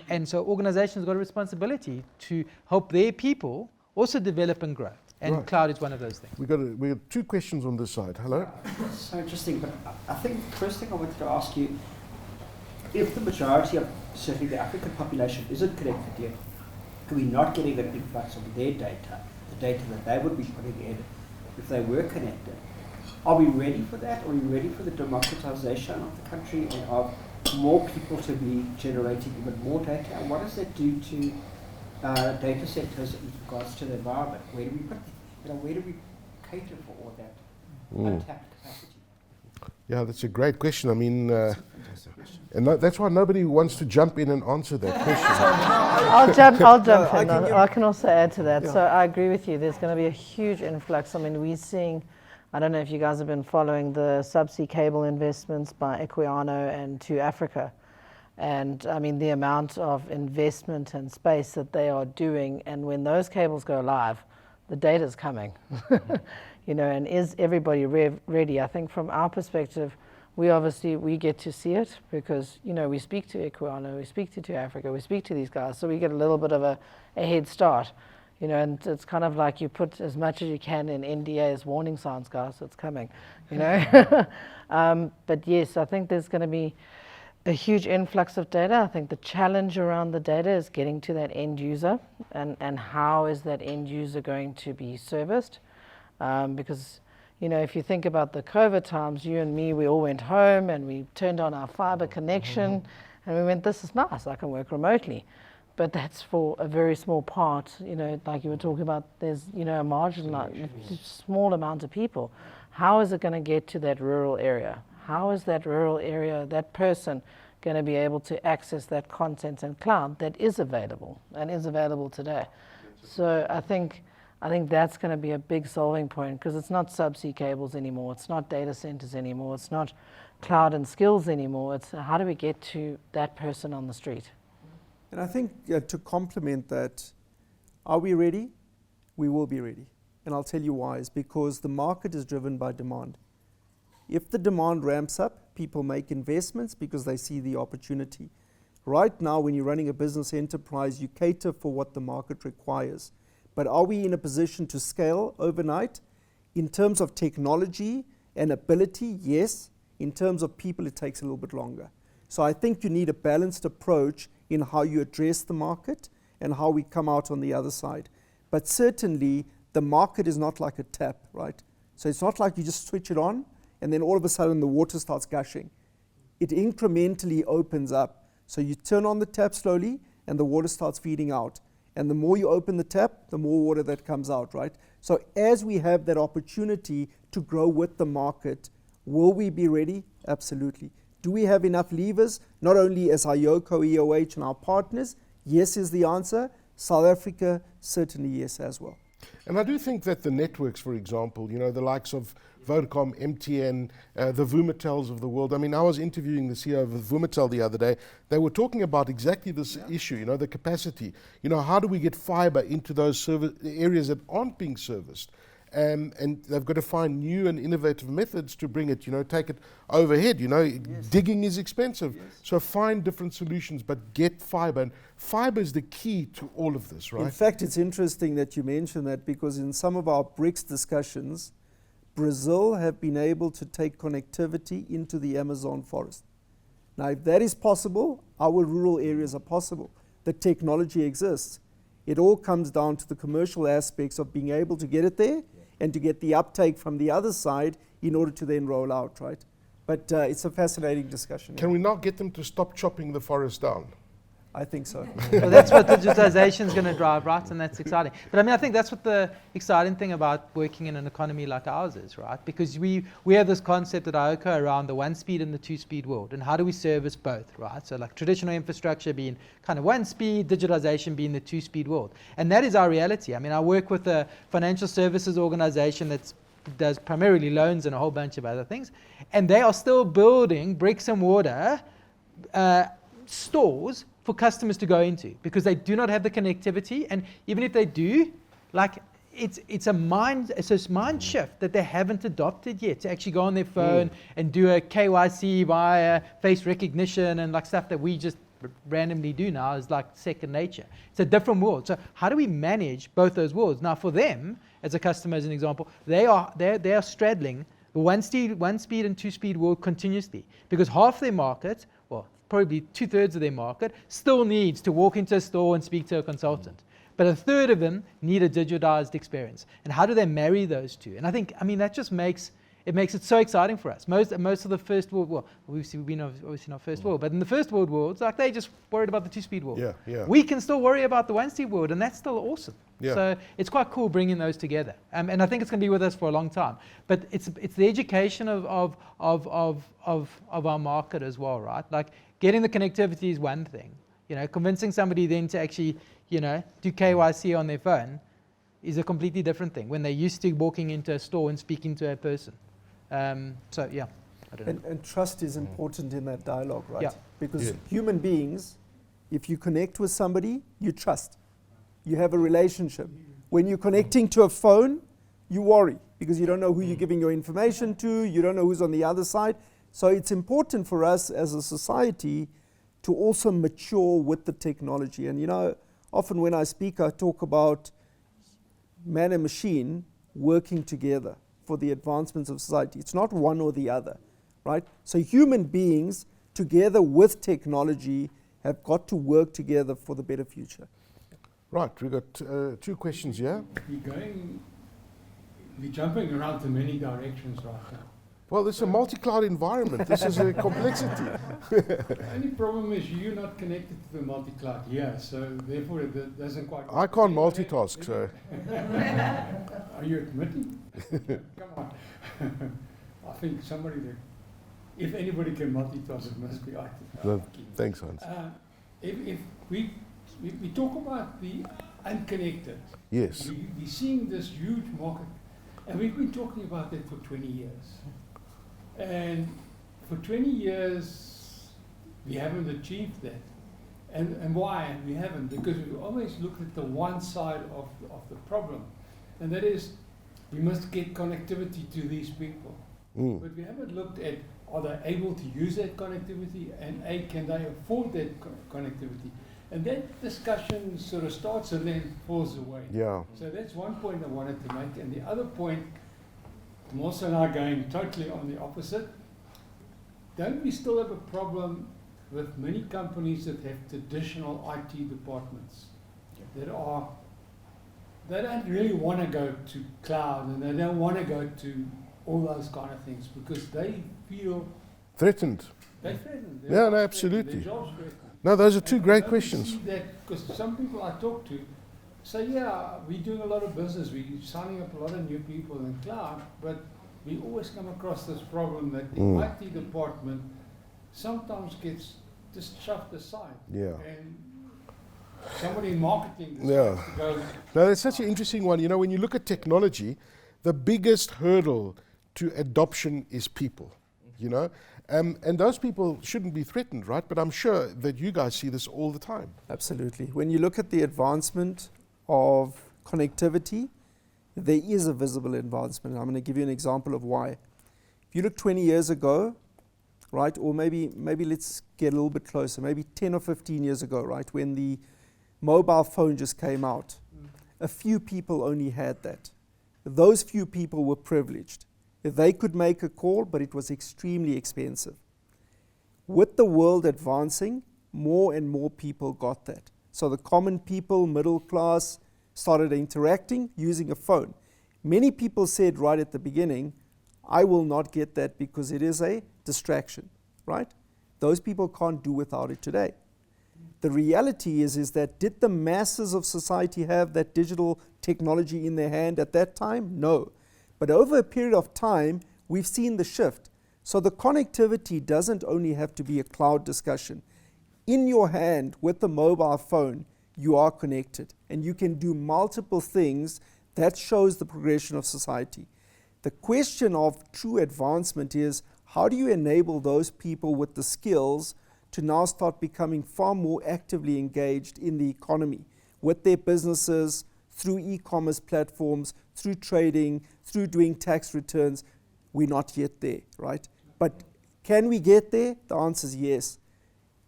and so organizations got a responsibility to help their people also develop and grow. And cloud is one of those things. We got 2 questions on this side. Hello. So interesting, but I think the first thing I wanted to ask you, if the majority of certainly the African population isn't connected yet, we're not getting an influx of their data, the data that they would be putting in if they were connected. Are we ready for that? Are we ready for the democratization of the country and of more people to be generating even more data? And what does that do to data centers in regards to the environment? Where do we put, where do we cater for all that untapped capacity? Yeah, that's a great question. I mean, and that's why nobody wants to jump in and answer that question. I'll jump in. I can also add to that. So I agree with you. There's going to be a huge influx. I mean, we're seeing, I don't know if you guys have been following the subsea cable investments by Equiano and to Africa. And I mean, the amount of investment and space that they are doing, and when those cables go live, the data's coming. And is everybody ready? I think from our perspective, we get to see it because, we speak to Equiano, we speak to Africa, we speak to these guys, so we get a little bit of a head start. And it's kind of like you put as much as you can in NDA as warning signs, guys, it's coming, But yes, I think there's going to be a huge influx of data. I think the challenge around the data is getting to that end user and how is that end user going to be serviced. Because, if you think about the COVID times, you and me, we all went home and we turned on our fiber connection and we went, this is nice, I can work remotely. But that's for a very small part, like you were talking about, there's, a marginal, small amount of people. How is it going to get to that rural area? How is that rural area, that person, going to be able to access that content and cloud that is available and is available today? So I think that's going to be a big solving point because it's not subsea cables anymore. It's not data centers anymore. It's not cloud and skills anymore. It's how do we get to that person on the street? And I think to complement that, are we ready? We will be ready. And I'll tell you why. It's because the market is driven by demand. If the demand ramps up, people make investments because they see the opportunity. Right now, when you're running a business enterprise, you cater for what the market requires. But are we in a position to scale overnight? In terms of technology and ability, yes. In terms of people, it takes a little bit longer. So I think you need a balanced approach in how you address the market and how we come out on the other side. But certainly, the market is not like a tap, right? So it's not like you just switch it on and then all of a sudden the water starts gushing. It incrementally opens up. So you turn on the tap slowly and the water starts feeding out. And the more you open the tap, the more water that comes out, right? So as we have that opportunity to grow with the market, will we be ready? Absolutely. Do we have enough levers, not only as iOCO, EOH, and our partners? Yes is the answer. South Africa, certainly yes as well. And I do think that the networks, for example, the likes of Vodacom, MTN, the Vumatels of the world. I mean, I was interviewing the CEO of Vumatel the other day. They were talking about exactly this issue, the capacity. How do we get fiber into those areas that aren't being serviced? And they've got to find new and innovative methods to bring it, take it overhead. Digging is expensive. So find different solutions, but get fiber. And fiber is the key to all of this, right? In fact, it's interesting that you mention that because in some of our BRICS discussions, Brazil have been able to take connectivity into the Amazon forest. Now, if that is possible, our rural areas are possible. The technology exists. It all comes down to the commercial aspects of being able to get it there and to get the uptake from the other side in order to then roll out, right? But it's a fascinating discussion. Can we now get them to stop chopping the forest down? I think so. Well, that's what digitization is going to drive, right? And that's exciting. But I mean, I think that's what the exciting thing about working in an economy like ours is, right? Because we have this concept at iOCO around the 1-speed and the 2-speed world. And how do we service both, right? So like traditional infrastructure being kind of 1-speed, digitization being the 2-speed world. And that is our reality. I mean, I work with a financial services organization that does primarily loans and a whole bunch of other things. And they are still building bricks and mortar stores for customers to go into because they do not have the connectivity. And even if they do, like it's a mind shift that they haven't adopted yet, to actually go on their phone and do a KYC via face recognition and like stuff that we just randomly do now is like second nature. It's a different world. So how do we manage both those worlds? Now for them, as a customer, as an example, they are straddling the one speed and 2-speed world continuously, because half their market, well, probably 2/3 of their market, still needs to walk into a store and speak to a consultant. But a third of them need a digitized experience. And how do they marry those two? And I mean, that just makes it so exciting for us. Most of the first world, well, we've been obviously not first world, but in the first world worlds, like they just worried about the 2-speed world. Yeah. We can still worry about the 1-speed world, and that's still awesome. Yeah. So it's quite cool bringing those together. And I think it's going to be with us for a long time. But it's the education of our market as well, right? Like getting the connectivity is one thing. You know, convincing somebody then to actually, you know, do KYC on their phone is a completely different thing when they're used to walking into a store and speaking to a person. So yeah, I don't know. And trust is important in that dialogue, right? Yeah. Because human beings, if you connect with somebody, you trust. You have a relationship. When you're connecting to a phone, you worry because you don't know who you're giving your information to, you don't know who's on the other side. So it's important for us as a society to also mature with the technology. And you know, often when I speak, I talk about man and machine working together for the advancements of society. It's not one or the other, right? So human beings together with technology have got to work together for the better future. Right, we've got 2 questions here. We're jumping around to many directions right now. Well, this is a multi-cloud environment. This is a complexity. The only problem is you're not connected to the multi-cloud here, so therefore it doesn't quite... I can't multitask, so... Are you admitting? Come on. I think somebody that... If anybody can multitask, it must be IT. No, thanks, Hans. If we talk about the unconnected. Yes. We're seeing this huge market, and we've been talking about that for 20 years. And for 20 years, we haven't achieved that. And why we haven't? Because we always look at the one side of the problem. And that is, we must get connectivity to these people. But we haven't looked at, are they able to use that connectivity? And can they afford that connectivity? And that discussion sort of starts and then falls away. Yeah. So that's one point I wanted to make. And the other point, Mosa and I are going totally on the opposite. Don't we still have a problem with many companies that have traditional IT departments they don't really want to go to cloud and they don't want to go to all those kind of things because they feel threatened. They're threatened. Yeah, no, absolutely. Their jobs threatened. No, those are 2 great questions. Because some people I talk to say, yeah, we're doing a lot of business, we're signing up a lot of new people in cloud, but we always come across this problem that the IT department sometimes gets just shoved aside. Yeah. And somebody in marketing Yeah. decides to go. No, that's such an interesting one. You know, when you look at technology, the biggest hurdle to adoption is people, you know? And those people shouldn't be threatened, right? But I'm sure that you guys see this all the time. Absolutely. When you look at the advancement of connectivity, there is a visible advancement. I'm going to give you an example of why. If you look 20 years ago, right, or maybe let's get a little bit closer, maybe 10 or 15 years ago, right, when the mobile phone just came out, a few people only had that. Those few people were privileged. They could make a call, but it was extremely expensive. With the world advancing, more and more people got that. So the common people, middle class, started interacting using a phone. Many people said right at the beginning, I will not get that because it is a distraction, right? Those people can't do without it today. The reality is that did the masses of society have that digital technology in their hand at that time? No. But over a period of time, we've seen the shift. So the connectivity doesn't only have to be a cloud discussion. In your hand with the mobile phone, you are connected and you can do multiple things. That shows the progression of society. The question of true advancement is, how do you enable those people with the skills to now start becoming far more actively engaged in the economy with their businesses through e-commerce platforms, through trading, through doing tax returns. We're not yet there, right? But can we get there? The answer is yes.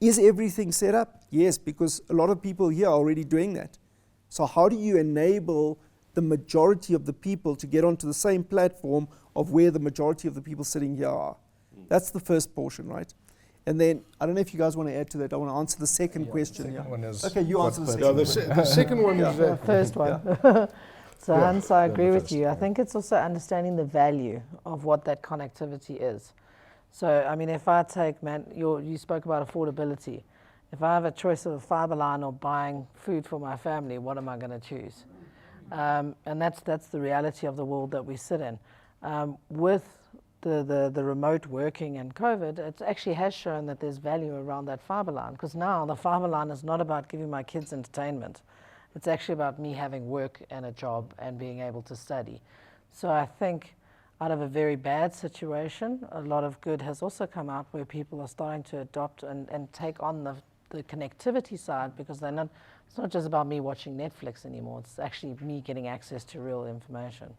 Is everything set up? Yes, because a lot of people here are already doing that. So how do you enable the majority of the people to get onto the same platform of where the majority of the people sitting here are? That's the first portion, right? And then, I don't know if you guys want to add to that. I want to answer the second question. Second one is okay, you answer the second No, one. the second one is The first one. So Yeah. Hans, I agree the with first, you. I yeah. think it's also understanding the value of what that connectivity is. So, I mean, if I take, you spoke about affordability. If I have a choice of a fiber line or buying food for my family, what am I going to choose? And that's the reality of the world that we sit in. With the remote working and COVID, it actually has shown that there's value around that fiber line, because now the fiber line is not about giving my kids entertainment. It's actually about me having work and a job and being able to study. So I think out of a very bad situation, a lot of good has also come out where people are starting to adopt and take on the connectivity side, because it's not just about me watching Netflix anymore. It's actually me getting access to real information.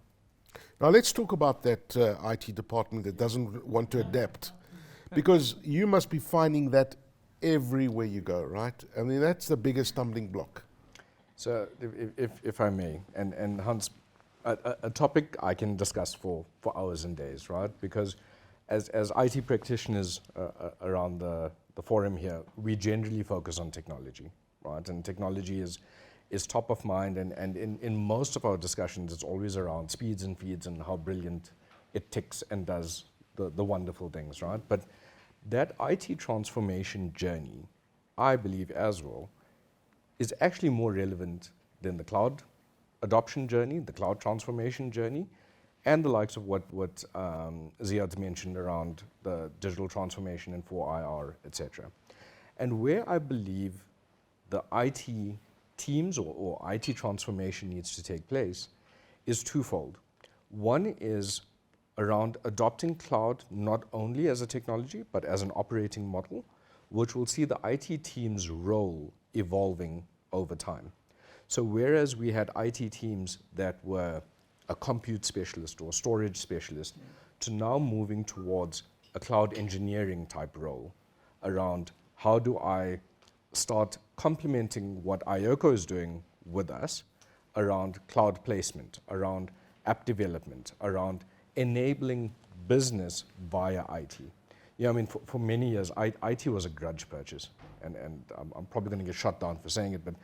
Now let's talk about that IT department that doesn't want to adapt, because you must be finding that everywhere you go, right? I mean, that's the biggest stumbling block. So if I may, and Hans, a topic I can discuss for hours and days, right? Because as IT practitioners around the forum here, we generally focus on technology, right? And technology is top of mind, and in most of our discussions, it's always around speeds and feeds and how brilliant it ticks and does the wonderful things, right? But that IT transformation journey, I believe as well, is actually more relevant than the cloud adoption journey, the cloud transformation journey, and the likes of what Ziaad mentioned around the digital transformation and 4IR, etc. And where I believe the IT teams or IT transformation needs to take place is twofold. One is around adopting cloud not only as a technology, but as an operating model, which will see the IT team's role evolving over time. So whereas we had IT teams that were a compute specialist or storage specialist, to now moving towards a cloud engineering type role around how do I start complementing what iOCO is doing with us around cloud placement, around app development, around enabling business via IT. Yeah, I mean, for many years, IT was a grudge purchase, and I'm probably going to get shut down for saying it, but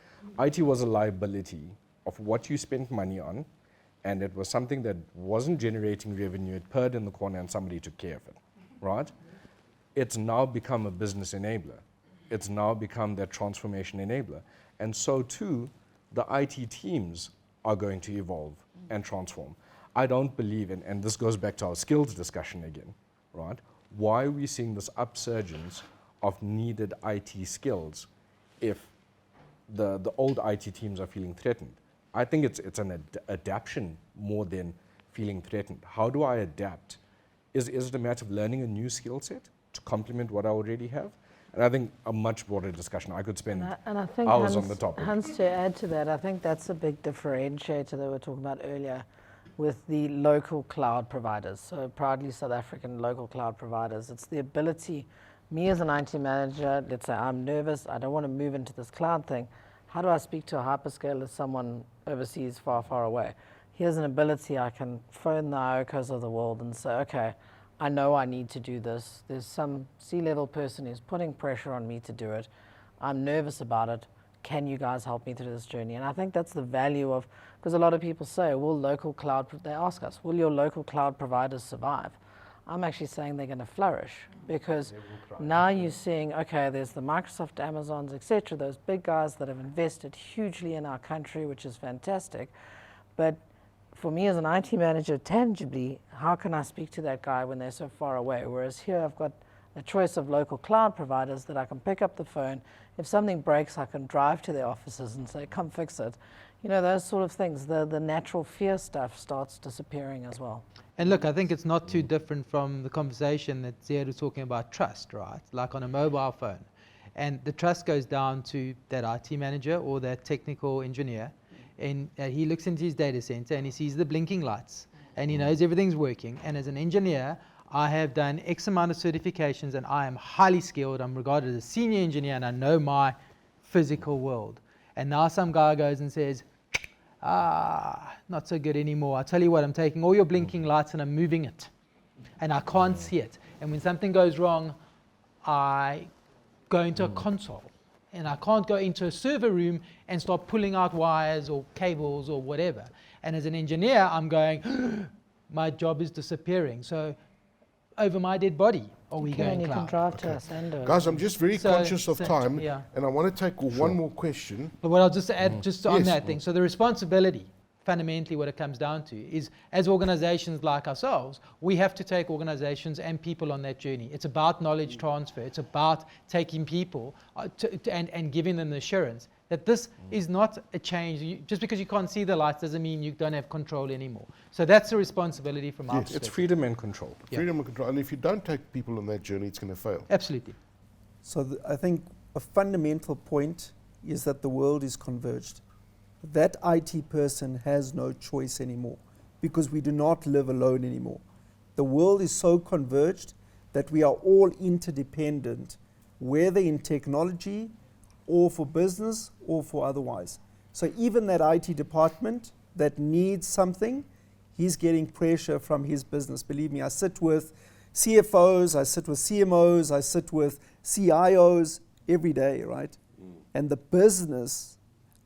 IT was a liability of what you spent money on, and it was something that wasn't generating revenue. It purred in the corner, and somebody took care of it, right? It's now become a business enabler. It's now become that transformation enabler. And so too, the IT teams are going to evolve and transform. I don't believe in, and this goes back to our skills discussion again, right? Why are we seeing this upsurgence of needed IT skills if the old IT teams are feeling threatened? I think it's an adaptation more than feeling threatened. How do I adapt? Is it a matter of learning a new skill set to complement what I already have? And I think a much broader discussion. I could spend I think hours on the topic. Hans, to add to that, I think that's a big differentiator that we were talking about earlier with the local cloud providers. So proudly South African local cloud providers. It's the ability, me as an IT manager, let's say I'm nervous, I don't want to move into this cloud thing. How do I speak to a hyperscaler, someone overseas far, far away? Here's an ability, I can phone the iOCOs of the world and say, okay, I know I need to do this. There's some C-level person who's putting pressure on me to do it. I'm nervous about it. Can you guys help me through this journey? And I think that's the value of, because a lot of people say, will local cloud, they ask us, will your local cloud providers survive? I'm actually saying they're going to flourish, because now you're seeing, okay, there's the Microsoft, Amazons, etc., those big guys that have invested hugely in our country, which is fantastic. But for me as an IT manager, tangibly, how can I speak to that guy when they're so far away? Whereas here I've got a choice of local cloud providers that I can pick up the phone. If something breaks, I can drive to their offices and say, come fix it. You know, those sort of things. The natural fear stuff starts disappearing as well. And look, I think it's not too different from the conversation that Ziaad was talking about trust, right? Like on a mobile phone. And the trust goes down to that IT manager or that technical engineer. and he looks into his data center and he sees the blinking lights and he knows everything's working. And as an engineer, I have done X amount of certifications and I am highly skilled. I'm regarded as a senior engineer and I know my physical world. And now some guy goes and says, not so good anymore. I tell you what, I'm taking all your blinking lights and I'm moving it. And I can't see it. And when something goes wrong, I go into a console. And I can't go into a server room and start pulling out wires or cables or whatever. And as an engineer, I'm going, my job is disappearing. So over my dead body are we going You cloud? can drive to Asando. Guys, I'm just very conscious of time, yeah. and I want to take one more question. But what I'll just add just on Yes. that thing. So the responsibility, fundamentally what it comes down to is, as organizations like ourselves, we have to take organizations and people on that journey. It's about knowledge transfer. It's about taking people and giving them the assurance that this is not a change. Just because you can't see the lights doesn't mean you don't have control anymore. So that's the responsibility from our Yes. perspective. It's freedom and control. Yeah. Freedom and control. And if you don't take people on that journey, it's going to fail. Absolutely. So I think a fundamental point is that the world is converged. That IT person has no choice anymore because we do not live alone anymore. The world is so converged that we are all interdependent, whether in technology or for business or for otherwise. So even that IT department that needs something, he's getting pressure from his business. Believe me, I sit with CFOs, I sit with CMOs, I sit with CIOs every day, right? And the business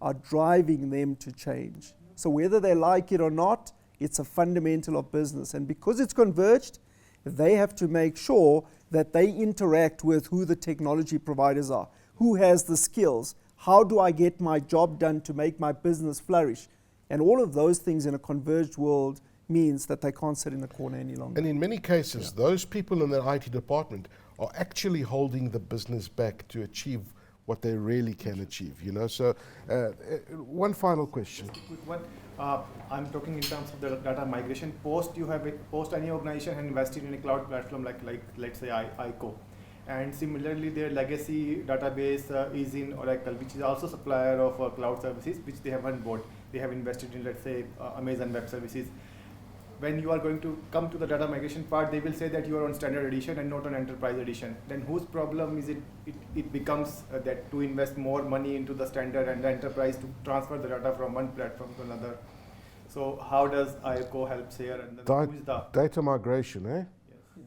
are driving them to change. So whether they like it or not, it's a fundamental of business. And because it's converged, they have to make sure that they interact with who the technology providers are. Who has the skills? How do I get my job done to make my business flourish? And all of those things in a converged world means that they can't sit in the corner any longer. And in many cases, those people in the IT department are actually holding the business back to achieve what they really can achieve, you know. So one final question. Quick one. I'm talking in terms of the data migration. Post any organization has invested in a cloud platform like let's say iOCO. And similarly, their legacy database is in Oracle, which is also supplier of cloud services, which they haven't bought. They have invested in, let's say, Amazon Web Services. When you are going to come to the data migration part, they will say that you are on standard edition and not on enterprise edition. Then whose problem is it becomes that to invest more money into the standard and the enterprise to transfer the data from one platform to another? So how does iOCO help here? And then who is the Data migration, eh?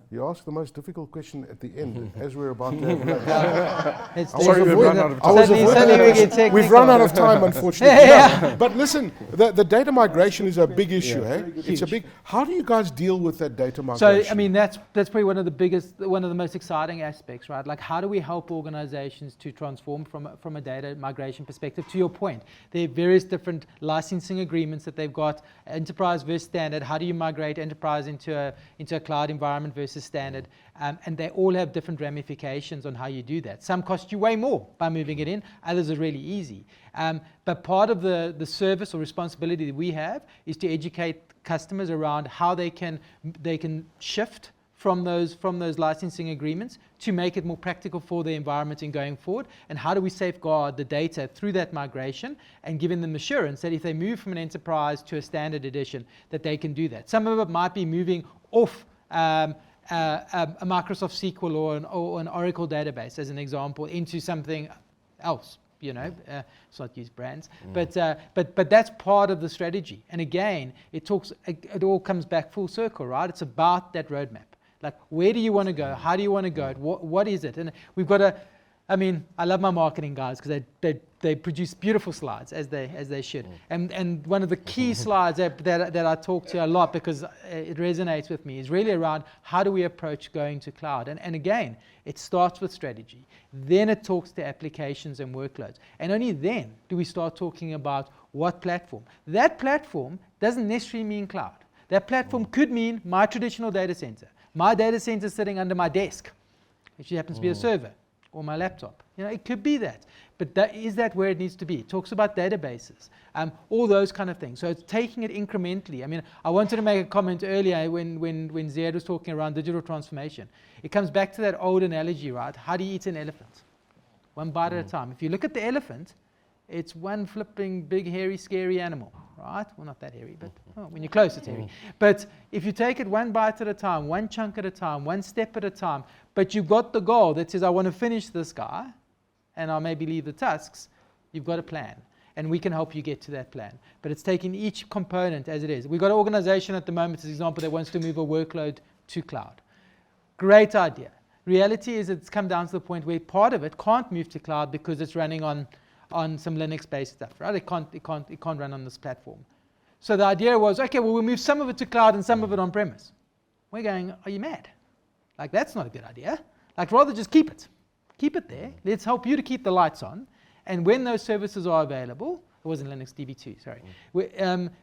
You ask the most difficult question at the end, as we're about to have Sorry, we've run out of time. We've run out of time, unfortunately. No, but listen, the data migration is a big issue, eh? It's a big. How do you guys deal with that data migration? So, I mean, that's probably one of the most exciting aspects, right? Like, how do we help organizations to transform from a data migration perspective? To your point, there are various different licensing agreements that they've got, enterprise versus standard. How do you migrate enterprise into a cloud environment versus standard? And they all have different ramifications on how you do that. Some cost you way more by moving it in, others are really easy. But part of the service or responsibility that we have is to educate customers around how they can shift from those licensing agreements to make it more practical for the environment in going forward, and how do we safeguard the data through that migration and giving them assurance that if they move from an enterprise to a standard edition, that they can do that. Some of it might be moving off a Microsoft SQL or an Oracle database, as an example, into something else. You know, let's not use brands, but that's part of the strategy. And again, it all comes back full circle, right? It's about that roadmap. Like, where do you want to go? How do you want to go? What is it? And we've got I love my marketing guys because they produce beautiful slides as they should. And one of the key slides that I talk to a lot because it resonates with me is really around how do we approach going to cloud. And again, it starts with strategy. Then it talks to applications and workloads. And only then do we start talking about what platform. That platform doesn't necessarily mean cloud. That platform could mean my traditional data center. My data center sitting under my desk, which happens to be a server, or my laptop. You know, it could be that. But is that where it needs to be? It talks about databases, all those kind of things. So it's taking it incrementally. I mean, I wanted to make a comment earlier when Ziaad was talking around digital transformation. It comes back to that old analogy, right? How do you eat an elephant? One bite at a time. If you look at the elephant, It's one flipping big, hairy, scary animal, right? Well, not that hairy, but when you're close, it's hairy. But if you take it one bite at a time, one chunk at a time, one step at a time, but you've got the goal that says, I want to finish this guy, and I'll maybe leave the tasks, you've got a plan. And we can help you get to that plan. But it's taking each component as it is. We've got an organization at the moment, as an example, that wants to move a workload to cloud. Great idea. Reality is it's come down to the point where part of it can't move to cloud because it's running on some Linux-based stuff, right? It can't run on this platform. So the idea was, okay, well, we'll move some of it to cloud and some of it on-premise. We're going, are you mad? Like, that's not a good idea. Like, rather just keep it. Keep it there. Let's help you to keep the lights on. And when those services are available, it wasn't Linux DB2, sorry.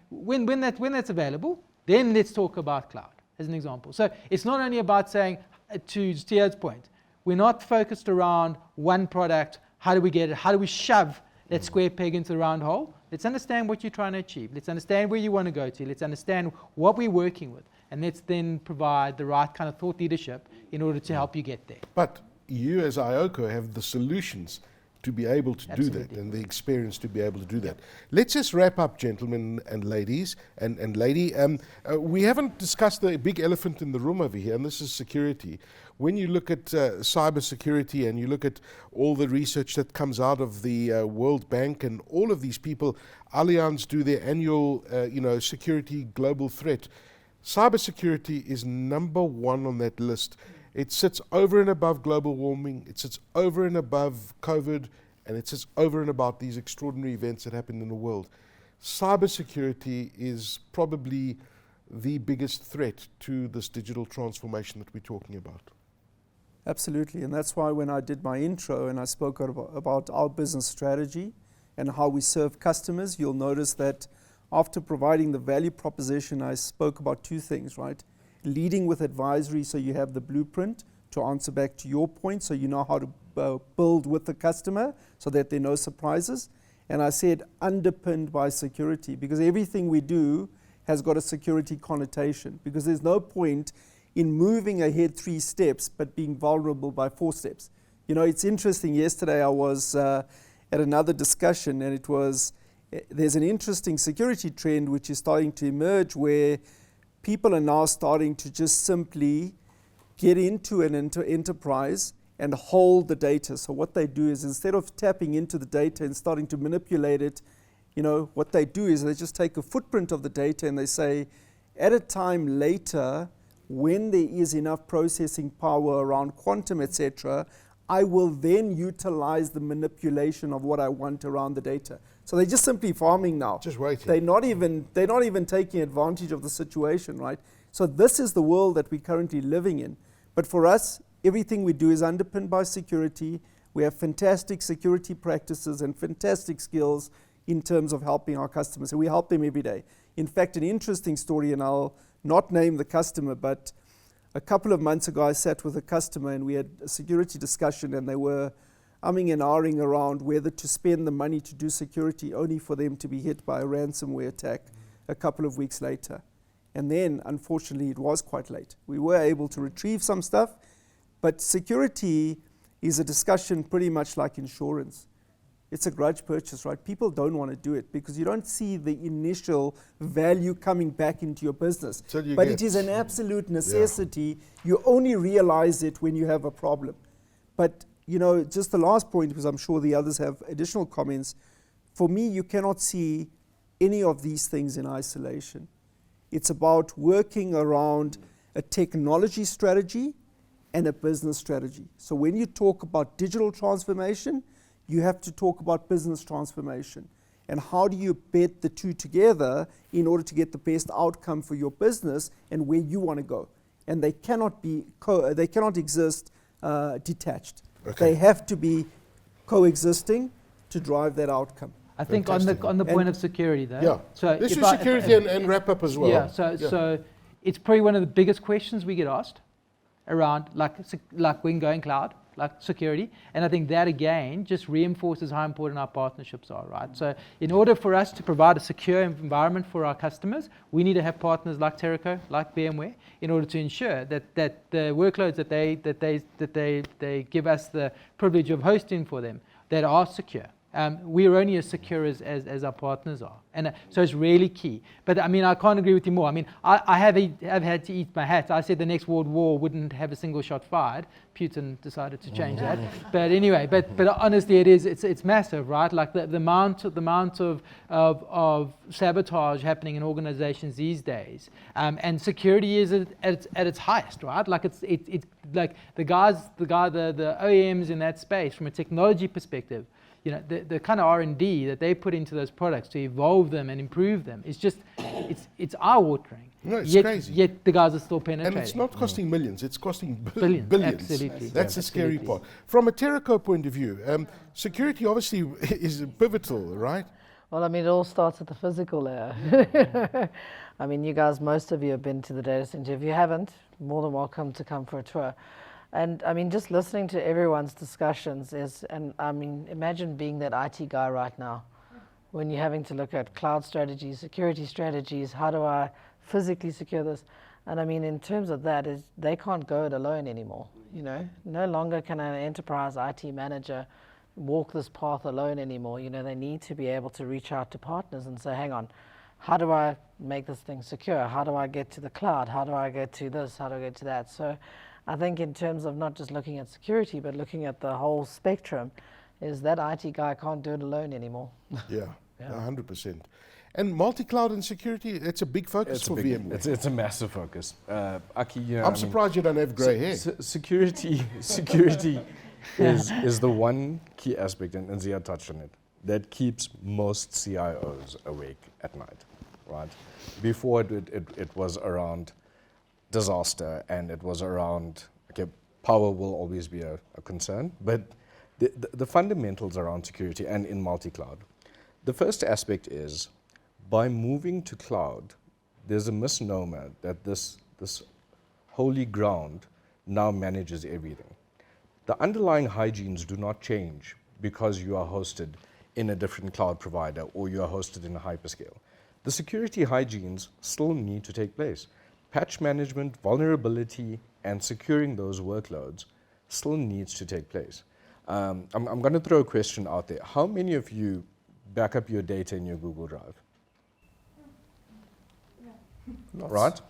When that's available, then let's talk about cloud, as an example. So it's not only about saying, to Ziaad's point, we're not focused around one product, how do we get it, how do we shove that square peg into the round hole? Let's understand what you're trying to achieve. Let's understand where you want to go to. Let's understand what we're working with. And let's then provide the right kind of thought leadership in order to help you get there. But you as iOCO have the solutions to be able to do that, and the experience to be able to do that. Let's just wrap up, gentlemen and ladies, and lady. We haven't discussed the big elephant in the room over here, and this is security. When you look at cyber security and you look at all the research that comes out of the World Bank and all of these people, Allianz do their annual security global threat. Cybersecurity is number one on that list. It sits over and above global warming, it sits over and above COVID, and it sits over and about these extraordinary events that happen in the world. Cybersecurity is probably the biggest threat to this digital transformation that we're talking about. Absolutely, and that's why when I did my intro and I spoke about our business strategy and how we serve customers, you'll notice that after providing the value proposition, I spoke about two things, right? Leading with advisory, so you have the blueprint to answer back to your point, so you know how to build with the customer so that there are no surprises. And I said underpinned by security, because everything we do has got a security connotation, because there's no point in moving ahead 3 steps but being vulnerable by 4 steps. You know, it's interesting, yesterday I was at another discussion, and it was, there's an interesting security trend which is starting to emerge where people are now starting to just simply get into an enterprise and hold the data. So what they do is, instead of tapping into the data and starting to manipulate it, what they do is they just take a footprint of the data and they say, at a time later, when there is enough processing power around quantum, etc., I will then utilize the manipulation of what I want around the data. So they're just simply farming now. Just waiting. They're not even taking advantage of the situation, right? So this is the world that we're currently living in. But for us, everything we do is underpinned by security. We have fantastic security practices and fantastic skills in terms of helping our customers. And we help them every day. In fact, an interesting story, and I'll not name the customer, but a couple of months ago I sat with a customer and we had a security discussion, and they were umming and ahhing around whether to spend the money to do security, only for them to be hit by a ransomware attack a couple of weeks later. And then, unfortunately, it was quite late. We were able to retrieve some stuff, but security is a discussion pretty much like insurance. It's a grudge purchase, right? People don't want to do it because you don't see the initial value coming back into your business. But it is an absolute necessity. Yeah. You only realize it when you have a problem. But just the last point, because I'm sure the others have additional comments. For me, you cannot see any of these things in isolation. It's about working around a technology strategy and a business strategy. So when you talk about digital transformation, you have to talk about business transformation. And how do you bed the two together in order to get the best outcome for your business and where you want to go? And they cannot exist detached. Okay. They have to be coexisting to drive that outcome. I think on the point of security, though. Yeah. So let's do security and wrap up as well. Yeah. So it's probably one of the biggest questions we get asked around like when going cloud, like security. And I think that again just reinforces how important our partnerships are, right? So in order for us to provide a secure environment for our customers, we need to have partners like Teraco, like VMware, in order to ensure that the workloads that they give us the privilege of hosting for them, that are secure. we're only as secure as our partners are. And so it's really key. But I mean, I can't agree with you more. I mean, I have had to eat my hat. I said the next World War wouldn't have a single shot fired. Putin decided to change that. But anyway, but honestly, it's massive, right? Like the amount of sabotage happening in organizations these days, and security is at its highest, right? Like it's like the OEMs in that space from a technology perspective. You know, the kind of R&D that they put into those products to evolve them and improve them is just, it's eye-watering. No, it's crazy. Yet the guys are still penetrating. And it's not costing millions, it's costing Billions. billions. Absolutely. That's the scary part. From a Teraco point of view, security obviously is pivotal, right? Well, I mean, it all starts at the physical layer. I mean, you guys, most of you have been to the data center. If you haven't, more than welcome to come for a tour. And I mean, just listening to everyone's discussions and I mean, imagine being that IT guy right now, when you're having to look at cloud strategies, security strategies, how do I physically secure this? And I mean, in terms of that, they can't go it alone anymore. You know, no longer can an enterprise IT manager walk this path alone anymore. You know, they need to be able to reach out to partners and say, hang on, how do I make this thing secure? How do I get to the cloud? How do I get to this? How do I get to that? So I think in terms of not just looking at security, but looking at the whole spectrum, is that IT guy can't do it alone anymore. Yeah, 100%. And multi-cloud and security, it's a big focus for VMware. It's a massive focus. Aki, you know, I'm surprised you don't have grey hair. Security is the one key aspect, and Ziaad touched on it, that keeps most CIOs awake at night, right? Before it was around disaster, and it was around, okay, power will always be a concern, but the fundamentals around security and in multi-cloud. The first aspect is, by moving to cloud, there's a misnomer that this holy ground now manages everything. The underlying hygienes do not change because you are hosted in a different cloud provider or you are hosted in a hyperscale. The security hygienes still need to take place. Patch management, vulnerability, and securing those workloads still needs to take place. I'm going to throw a question out there. How many of you back up your data in your Google Drive? Right?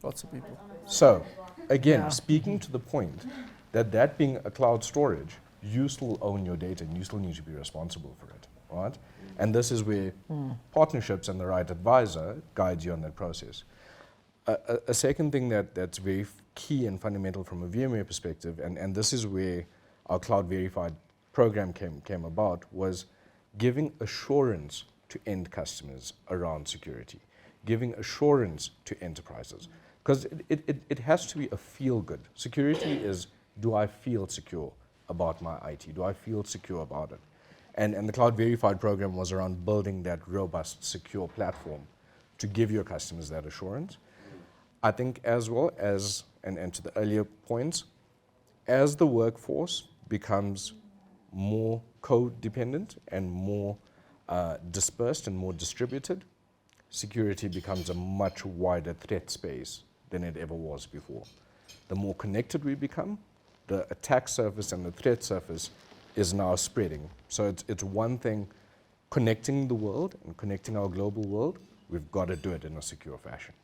Lots of people. So, again, speaking to the point that being a cloud storage, you still own your data and you still need to be responsible for it, right? And this is where partnerships and the right advisor guides you on that process. A second thing that's very key and fundamental from a VMware perspective, and this is where our Cloud Verified program came about, was giving assurance to end customers around security, giving assurance to enterprises. Because it has to be a feel-good. Security is, do I feel secure about my IT? Do I feel secure about it? And the Cloud Verified program was around building that robust, secure platform to give your customers that assurance. I think as well as, and to the earlier points, as the workforce becomes more code-dependent and more dispersed and more distributed, security becomes a much wider threat space than it ever was before. The more connected we become, the attack surface and the threat surface is now spreading. So it's one thing connecting the world and connecting our global world. We've got to do it in a secure fashion.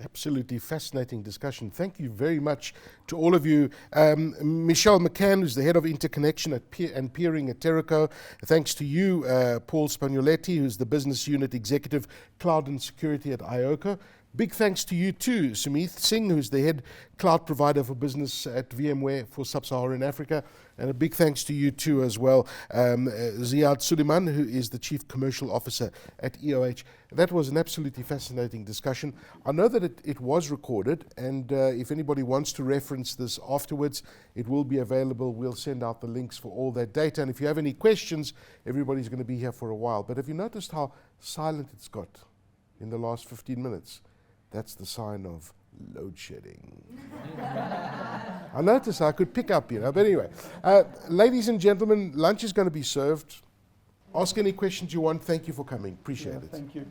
Absolutely fascinating discussion. Thank you very much to all of you. Michele McCann, who's the head of interconnection and peering at Teraco. Thanks to you, Paul Spagnoletti, who's the business unit executive, cloud and security at iOCO. Big thanks to you too, Sumeeth Singh, who's the head cloud provider for business at VMware for Sub-Saharan Africa. And a big thanks to you too as well, Ziaad Suleman, who is the Chief Commercial Officer at EOH. That was an absolutely fascinating discussion. I know that it was recorded, and if anybody wants to reference this afterwards, it will be available. We'll send out the links for all that data. And if you have any questions, everybody's going to be here for a while. But have you noticed how silent it's got in the last 15 minutes? That's the sign of load shedding. I noticed I could pick up, but anyway. Ladies and gentlemen, lunch is going to be served. Ask any questions you want. Thank you for coming. Appreciate it. Thank you.